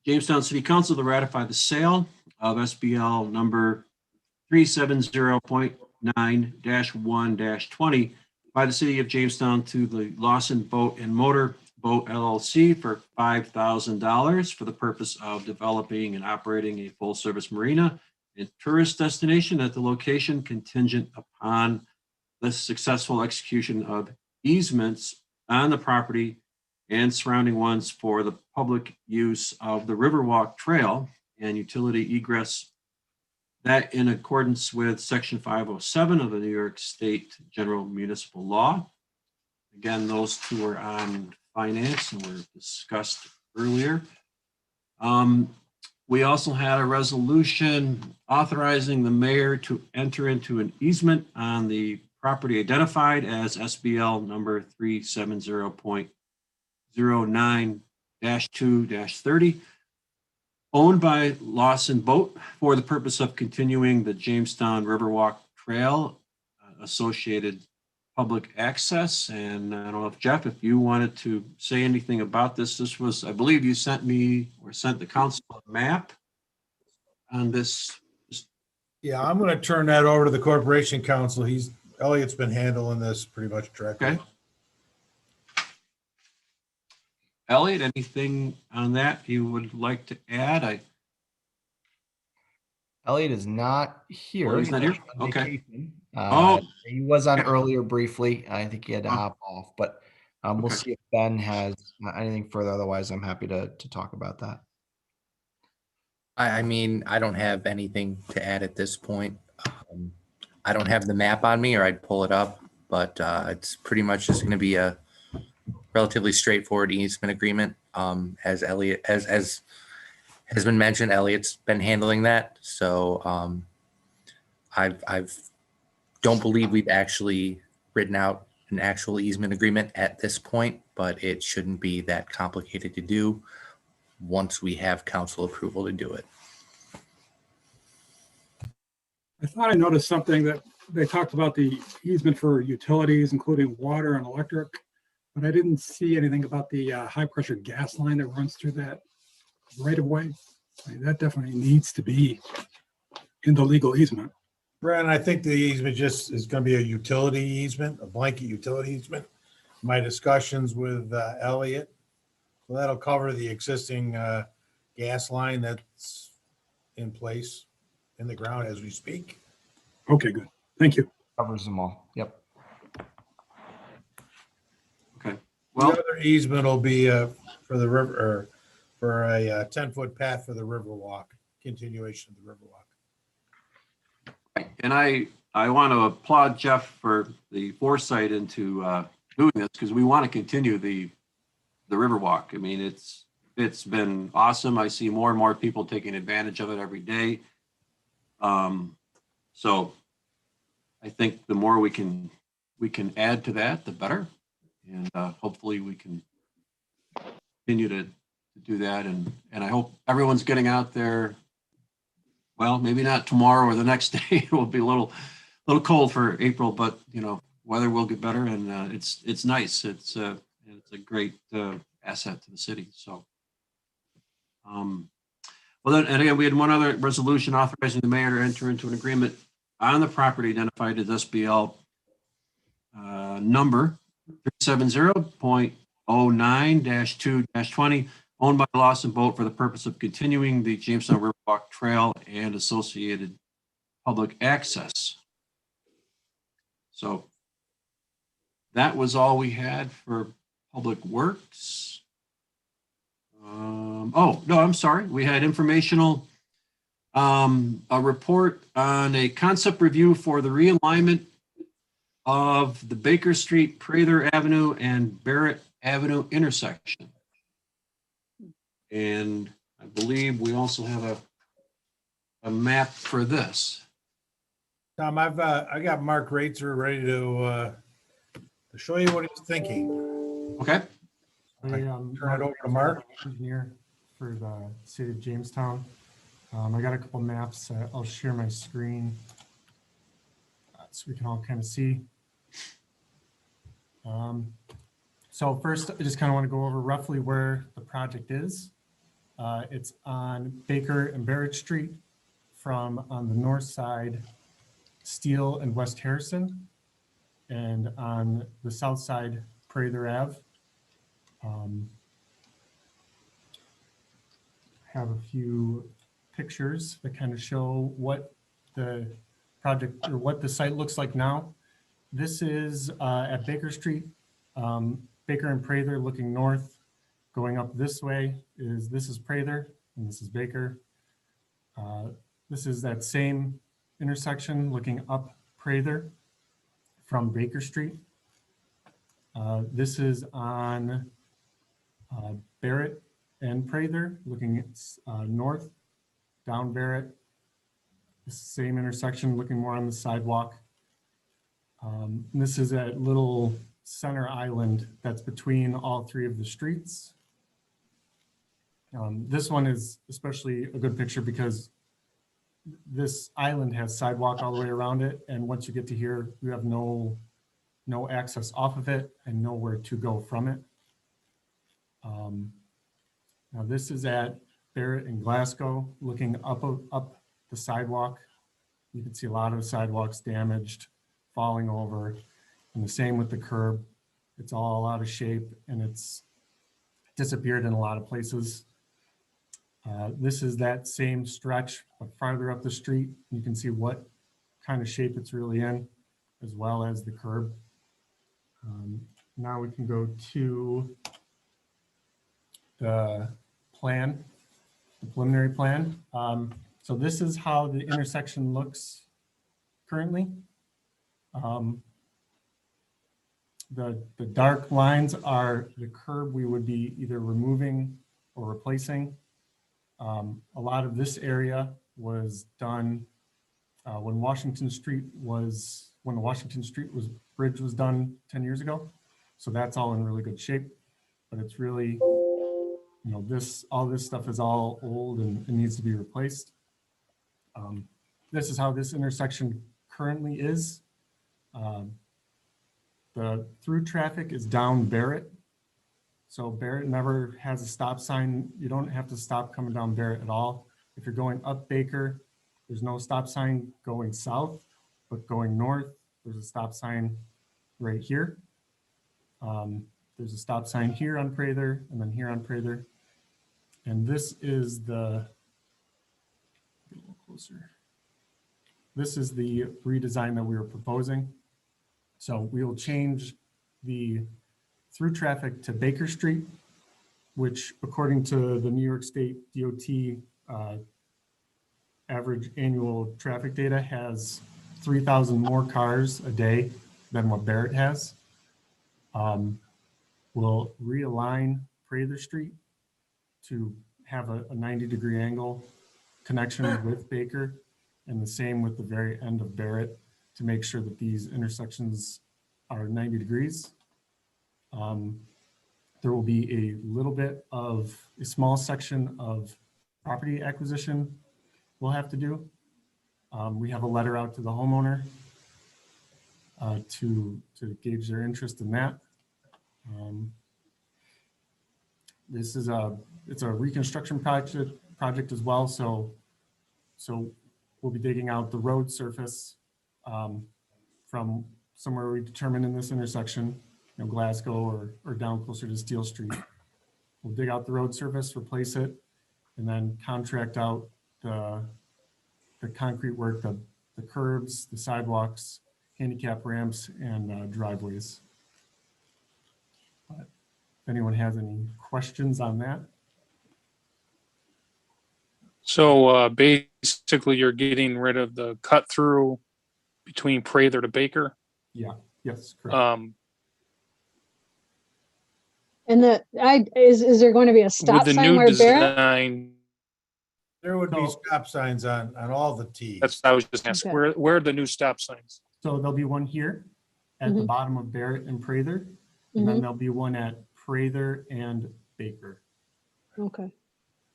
Jamestown City Council to ratify the sale of SBL number 370.9-1-20 by the City of Jamestown to the Lawson Boat and Motor Boat LLC for $5,000 for the purpose of developing and operating a full-service marina and tourist destination at the location contingent upon the successful execution of easements on the property and surrounding ones for the public use of the Riverwalk Trail and utility egress, that in accordance with Section 507 of the New York State General Municipal Law. Again, those two are on finance and were discussed earlier. We also had a resolution authorizing the mayor to enter into an easement on the property identified as SBL number 370.09-2-30, owned by Lawson Boat for the purpose of continuing the Jamestown Riverwalk Trail associated public access. And I don't know if Jeff, if you wanted to say anything about this. This was, I believe you sent me or sent the council a map on this. Yeah, I'm going to turn that over to the Corporation Council. Elliot's been handling this pretty much directly. Okay. Elliot, anything on that you would like to add? Elliot is not here. Oh, he's not here? on Okay. vacation. Oh. He was on Okay. earlier briefly. I think he had to hop off, but we'll Okay. see if Ben has anything further. Otherwise, I'm happy to talk about that. I mean, I don't have anything to add at this point. I don't have the map on me, or I'd pull it up, but it's pretty much just going to be a relatively straightforward easement agreement. As Elliot, as has been mentioned, Elliot's been handling that. So I've don't believe we've actually written out an actual easement agreement at this point, but it shouldn't be that complicated to do once we have council approval to do it. I thought I noticed something that they talked about the easement for utilities, including water and electric, but I didn't see anything about the high pressure gas line that runs through that right of way. I mean, that definitely needs to be in the legal easement. Brandon, I think the easement just is going to be a utility easement, a blanket utility easement. My discussions with Elliot, so that'll cover the existing gas line that's in place in the ground as we speak. Okay, good. Thank you. Covers them all. Yep. Okay. Well, the other easement will be for the river, or for a 10-foot path for the Riverwalk, continuation of the Riverwalk. And I want to applaud Jeff for the foresight into doing this, because we want to continue the Riverwalk. I mean, it's been awesome. I see more and more people taking advantage of it every day. So I think the more we can add to that, the better. And hopefully we can continue to do that. And I hope everyone's getting out there. Well, maybe not tomorrow or the next day. It will be a little cold for April, but weather will get better, and it's nice. It's a great asset to the city. So, well, then, and again, we had one other resolution authorizing the mayor to enter into an agreement on the property identified as SBL number 370.09-2-20, owned by Lawson Boat for the purpose of continuing the Jamestown Riverwalk Trail and associated public access. So that was all we had for Public Works. Oh, no, I'm sorry. We had informational a report on a concept review for the realignment of the Baker Street, Prather Avenue, and Barrett Avenue intersection. And I believe we also have a map for this. Tom, I got Mark Raitzer ready to show you what he's thinking. Okay. Turn it over to Mark. Engineer for the city of Jamestown. I got a couple maps. I'll share my screen so we can all kind of see. So first, I just kind of want to go over roughly where the project is. It's on Baker and Barrett Street from on the north side, Steele and West Harrison, and on the south side, Prather Ave. Have a few pictures that kind of show what the project or what the site looks like now. This is at Baker Street, Baker and Prather looking north. Going up this way this is Prather and this is Baker. This is that same intersection looking up Prather from Baker Street. This is on Barrett and Prather looking north down Barrett. The same intersection looking more on the sidewalk. This is that little center island that's between all three of the streets. This one is especially a good picture because this island has sidewalk all the way around it. And once you get to here, you have no access off of it and nowhere to go from it. Now this is at Barrett and Glasgow, looking up the sidewalk. You can see a lot of the sidewalks damaged, falling over, and the same with the curb. It's all out of shape and it's disappeared in a lot of places. This is that same stretch, but farther up the street. You can see what kind of shape it's really in, as well as the curb. Now we can go to the plan, the preliminary plan. So this is how the intersection looks currently. The dark lines are the curb we would be either removing or replacing. A lot of this area was done when the Washington Street bridge was done 10 years ago. So that's all in really good shape, but it's really, all this stuff is all old and it needs to be replaced. This is how this intersection currently is. The through traffic is down Barrett. So Barrett never has a stop sign. You don't have to stop coming down Barrett at all. If you're going up Baker, there's no stop sign going south, but going north, there's a stop sign right here. There's a stop sign here on Prather and then here on Prather. And this is a little closer. This is the redesign that we were proposing. So we will change the through traffic to Baker Street, which according to the New York State DOT average annual traffic data has 3,000 more cars a day than what Barrett has. We'll realign Prather Street to have a 90-degree angle connection with Baker, and the same with the very end of Barrett to make sure that these intersections are 90 degrees. There will be a small section of property acquisition we'll have to do. We have a letter out to the homeowner to gauge their interest in that. This is it's a reconstruction project as well. So we'll be digging out the road surface from somewhere we determine in this intersection, Glasgow or down closer to Steele Street. We'll dig out the road surface, replace it, and then contract out the concrete work, the curbs, the sidewalks, handicap ramps, and driveways. But if anyone has any questions on that. So based basically you're getting rid of the cut through between Prather to Baker. Yeah, yes, correct. And is there going to be a With stop the sign new where Barrett? design, There would be stop signs on all the Ts. that's what I was just asking. Okay. Where are the new stop signs? So there'll be one here at the Mhm. bottom of Barrett and Prather, and then Mhm. there'll be one at Prather and Baker. Okay.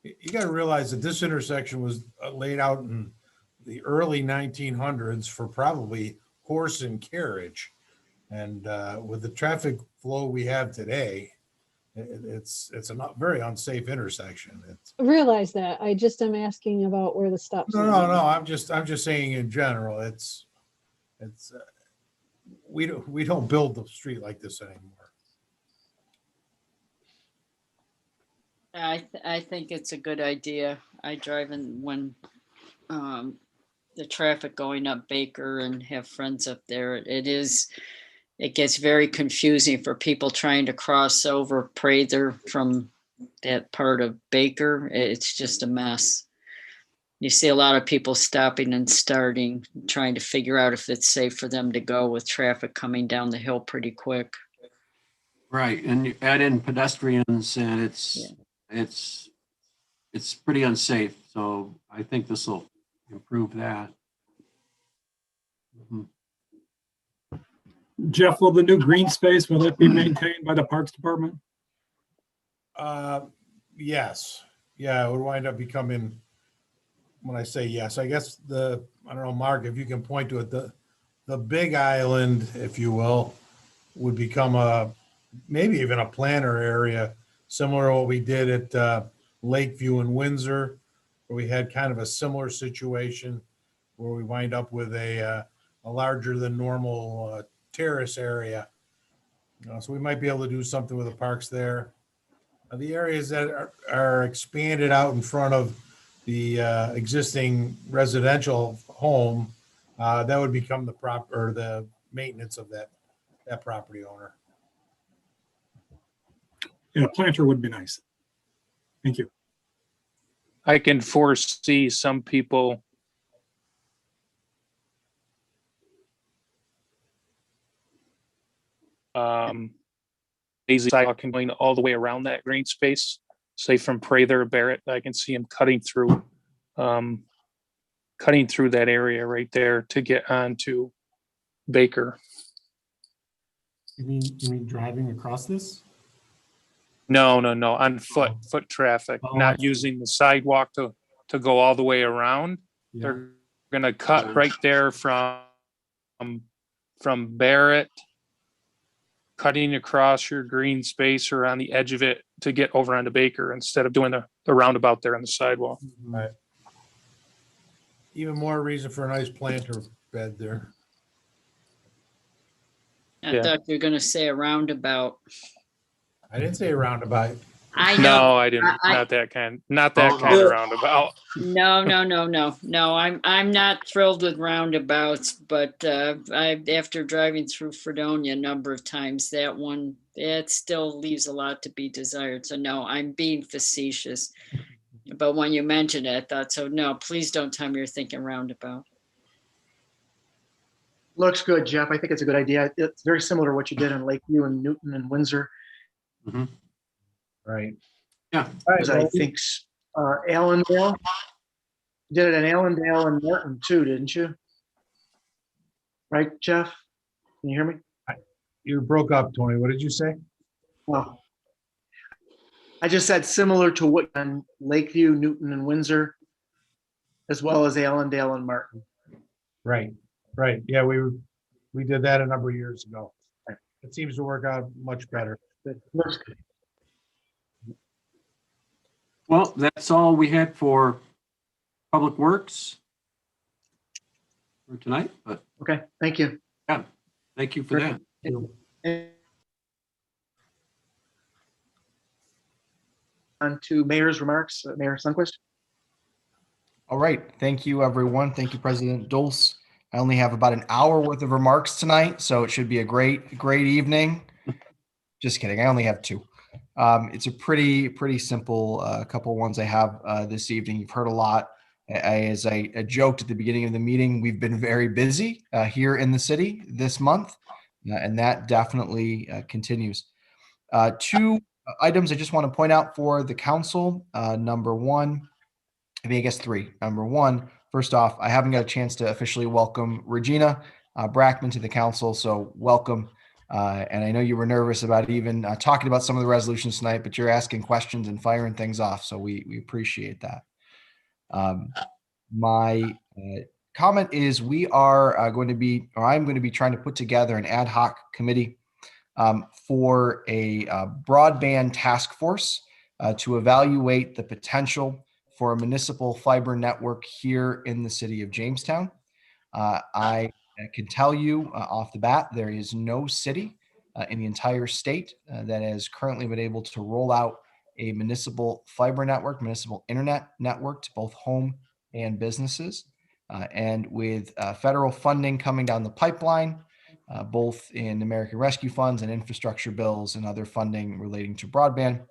You got to realize that this intersection was laid out in the early 1900s for probably horse and carriage. And with the traffic flow we have today, it's a very unsafe intersection. I realize that. I just am asking about where the stop No, sign. no, is. no. I'm just saying in general, we don't build the street like this anymore. I think it's a good idea. I drive in when the traffic going up Baker and have friends up there. It gets very confusing for people trying to cross over Prather from that part of Baker. It's just a mess. You see a lot of people stopping and starting, trying to figure out if it's safe for them to go with traffic coming down the hill pretty quick. Right, and you add in pedestrians and it's pretty unsafe. So I think this will improve that. Mhm. Jeff, will the new green space, will it be maintained by the Parks Department? Yes. Yeah, it would wind up becoming, when I say yes, I guess I don't know, Mark, if you can point to it, the big island, if you will, would become maybe even a planter area, similar to what we did at Lakeview and Windsor, where we had kind of a similar situation where we wind up with a larger than normal terrace area. So we might be able to do something with the parks there. The areas that are expanded out in front of the existing residential home, that would become the maintenance of that property owner. Yeah, planter would be nice. Thank you. I can foresee some people lazy sidewalk going all the way around that green space, say from Prather, Barrett. I can see them cutting through that area right there to get onto Baker. You mean driving across this? No, on foot traffic, Oh, not I see. using the sidewalk to go all the way around. Yeah. They're gonna cut right there from Barrett, cutting across your green space or on the edge of it to get over onto Baker instead of doing the roundabout there on the sidewalk. Right. Even more reason for a nice planter bed there. I thought you were going to say a roundabout. I didn't say a roundabout. I know. No, I didn't. Not that kind of roundabout. No. I'm not thrilled with roundabouts, but after driving through Fredonia a number of times, that still leaves a lot to be desired. So no, I'm being facetious. But when you mentioned it, I thought, so no, please don't tell me you're thinking roundabout. Looks good, Jeff. I think it's a good idea. It's very similar to what you did in Lakeview and Newton and Windsor. Mhm. Right. Yeah. I think Allendale. You did it in Allendale and Norton too, didn't you? Right, Jeff? Can you hear me? You broke up, Tony. What did you say? Well, I just said similar to what in Lakeview, Newton, and Windsor, as well as Allendale and Martin. Right. Yeah, we did that a number of years ago. It seems to work out much better. Looks good. Well, that's all we had for Public Works for tonight, but Okay, thank you. yeah, thank you for that. On to Mayor's remarks, Mayor Sundquist. All right. Thank you, everyone. Thank you, President Dulce. I only have about an hour worth of remarks tonight, so it should be a great evening. Just kidding. I only have two. It's a pretty simple couple ones I have this evening. You've heard a lot As I joked at the beginning of the meeting, we've been very busy here in the city this month, and that definitely continues. Two items I just want to point out for the council. Number one, I guess three. Number one, first off, I haven't got a chance to officially welcome Regina Brackman to the council, so welcome. And I know you were nervous about even talking about some of the resolutions tonight, but you're asking questions and firing things off, so we appreciate that. My comment is we are going to be, or I'm going to be trying to put together an ad hoc committee for a broadband task force to evaluate the potential for a municipal fiber network here in the city of Jamestown. I can tell you off the bat, there is no city in the entire state that has currently been able to roll out a municipal fiber network, municipal internet network to both home and businesses. And with federal funding coming down the pipeline, both in American Rescue Funds and infrastructure bills and other funding relating to broadband,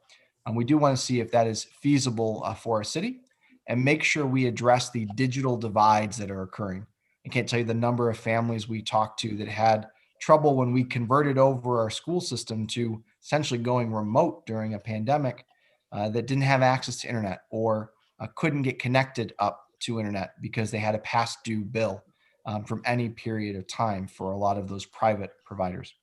we do want to see if that is feasible for our city and make sure we address the digital divides that are occurring. I can't tell you the number of families we talked to that had trouble when we converted over our school system to essentially going remote during a pandemic that didn't have access to internet or couldn't get connected up to internet because they had a past due bill from any period of time for a lot of those private providers.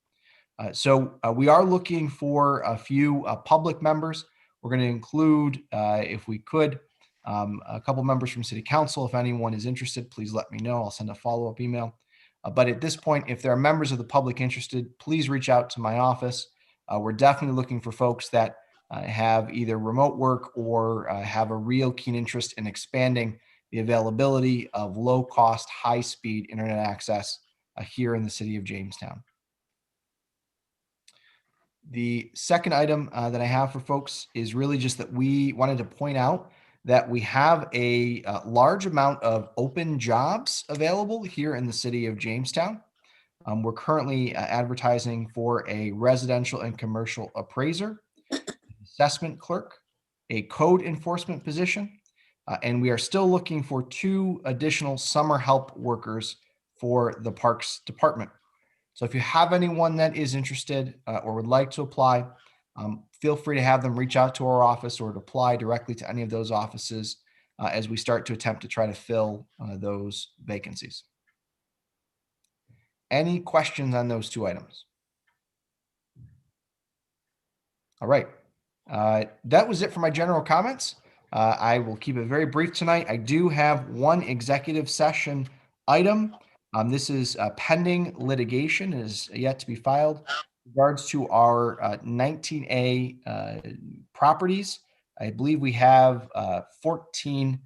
So we are looking for a few public members. We're going to include, if we could, a couple members from City Council. If anyone is interested, please let me know. I'll send a follow-up email. But at this point, if there are members of the public interested, please reach out to my office. We're definitely looking for folks that have either remote work or have a real keen interest in expanding the availability of low-cost, high-speed internet access here in the city of Jamestown. The second item that I have for folks is really just that we wanted to point out that we have a large amount of open jobs available here in the city of Jamestown. We're currently advertising for a residential and commercial appraiser, assessment clerk, a code enforcement position, and we are still looking for 2 additional summer help workers for the Parks Department. So if you have anyone that is interested or would like to apply, feel free to have them reach out to our office or to apply directly to any of those offices as we start to attempt to try to fill those vacancies. Any questions on those 2 items? All right. That was it for my general comments. I will keep it very brief tonight. I do have one executive session item. This is pending litigation, is yet to be filed in regards to our 19A properties. I believe we have 14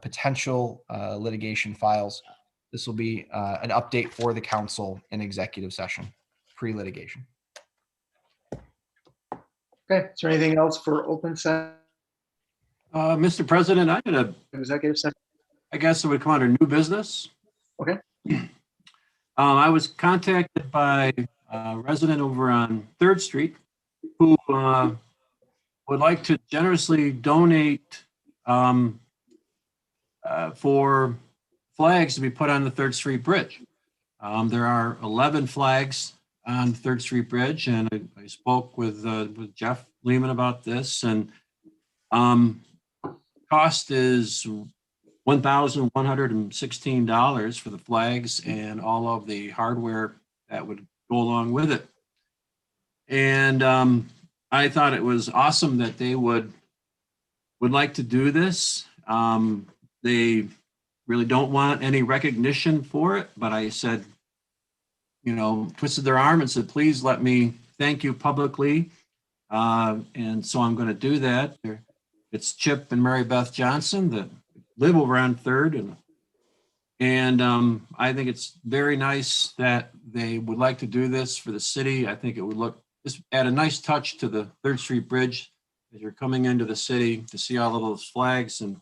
potential litigation files. This will be an update for the council in executive session, pre-litigation. Okay, is there anything else for open session? Mr. President, I had a Executive session? I guess it would come under new business. Okay. I was contacted by a resident over on 3rd Street who would like to generously donate for flags to be put on the 3rd Street Bridge. There are 11 flags on 3rd Street Bridge, and I spoke with Jeff Lehman about this, and cost is $1,116 for the flags and all of the hardware that would go along with it. And I thought it was awesome that they would like to do this. They really don't want any recognition for it, but I said, you know, twisted their arm and said, please let me thank you publicly. And so I'm going to do that. It's Chip and Mary Beth Johnson that live over on 3rd, and I think it's very nice that they would like to do this for the city. I think it would just add a nice touch to the 3rd Street Bridge as you're coming into the city to see all of those flags. And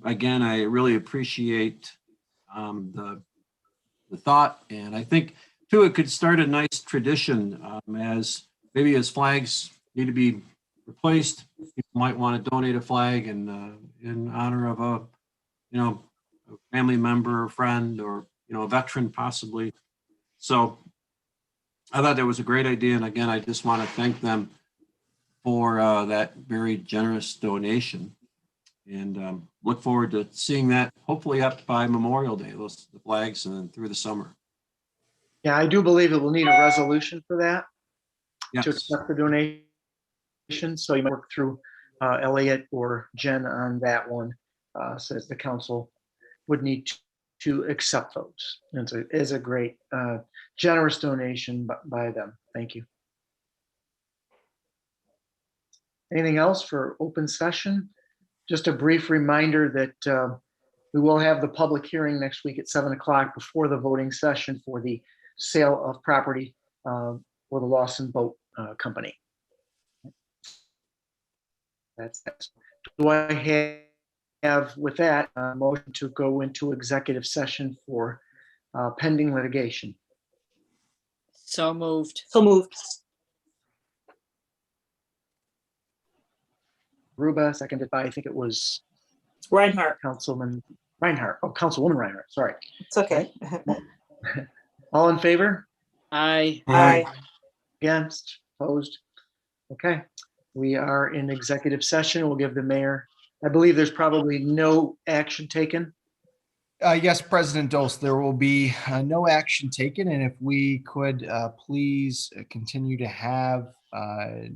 again, I really appreciate the thought, and I think too it could start a nice tradition as flags need to be replaced. People might want to donate a flag in honor of a you know, a family member, friend, or, you know, a veteran possibly. So I thought that was a great idea. And again, I just want to thank them for that very generous donation, and look forward to seeing that hopefully up by Memorial Day, those the flags, and then through the summer. Yeah, I do believe that we'll need a resolution for that to Yes. accept the donation. So you might work through Elliot or Jen on that one. Says the council would need to accept those. And so it is a great, generous donation by them. Thank you. Anything else for open session? Just a brief reminder that we will have the public hearing next week at 7 o'clock before the voting session for the sale of property for the Lawson Boat Company. That's do I have with that a motion to go into executive session for pending litigation? So moved. So moved. Ruba, seconded by, I think it was Reinhardt. Councilman Reinhardt. Oh, Councilwoman Reinhardt, sorry. It's okay. All in favor? Aye. Aye. Against? Opposed? Okay, we are in executive session. We'll give the mayor, I believe there's probably no action taken. Yes, President Dose, there will be no action taken. And if we could please continue to have our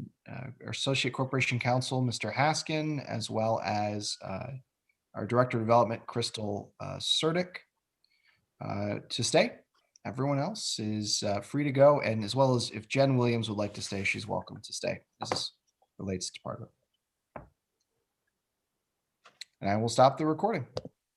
Associate Corporation Counsel, Mr. Haskin, as well as our Director of Development, Crystal Surdick, to stay. Everyone else is free to go. And as well as if Jen Williams would like to stay, she's welcome to stay. This relates to part of it. And I will stop the recording.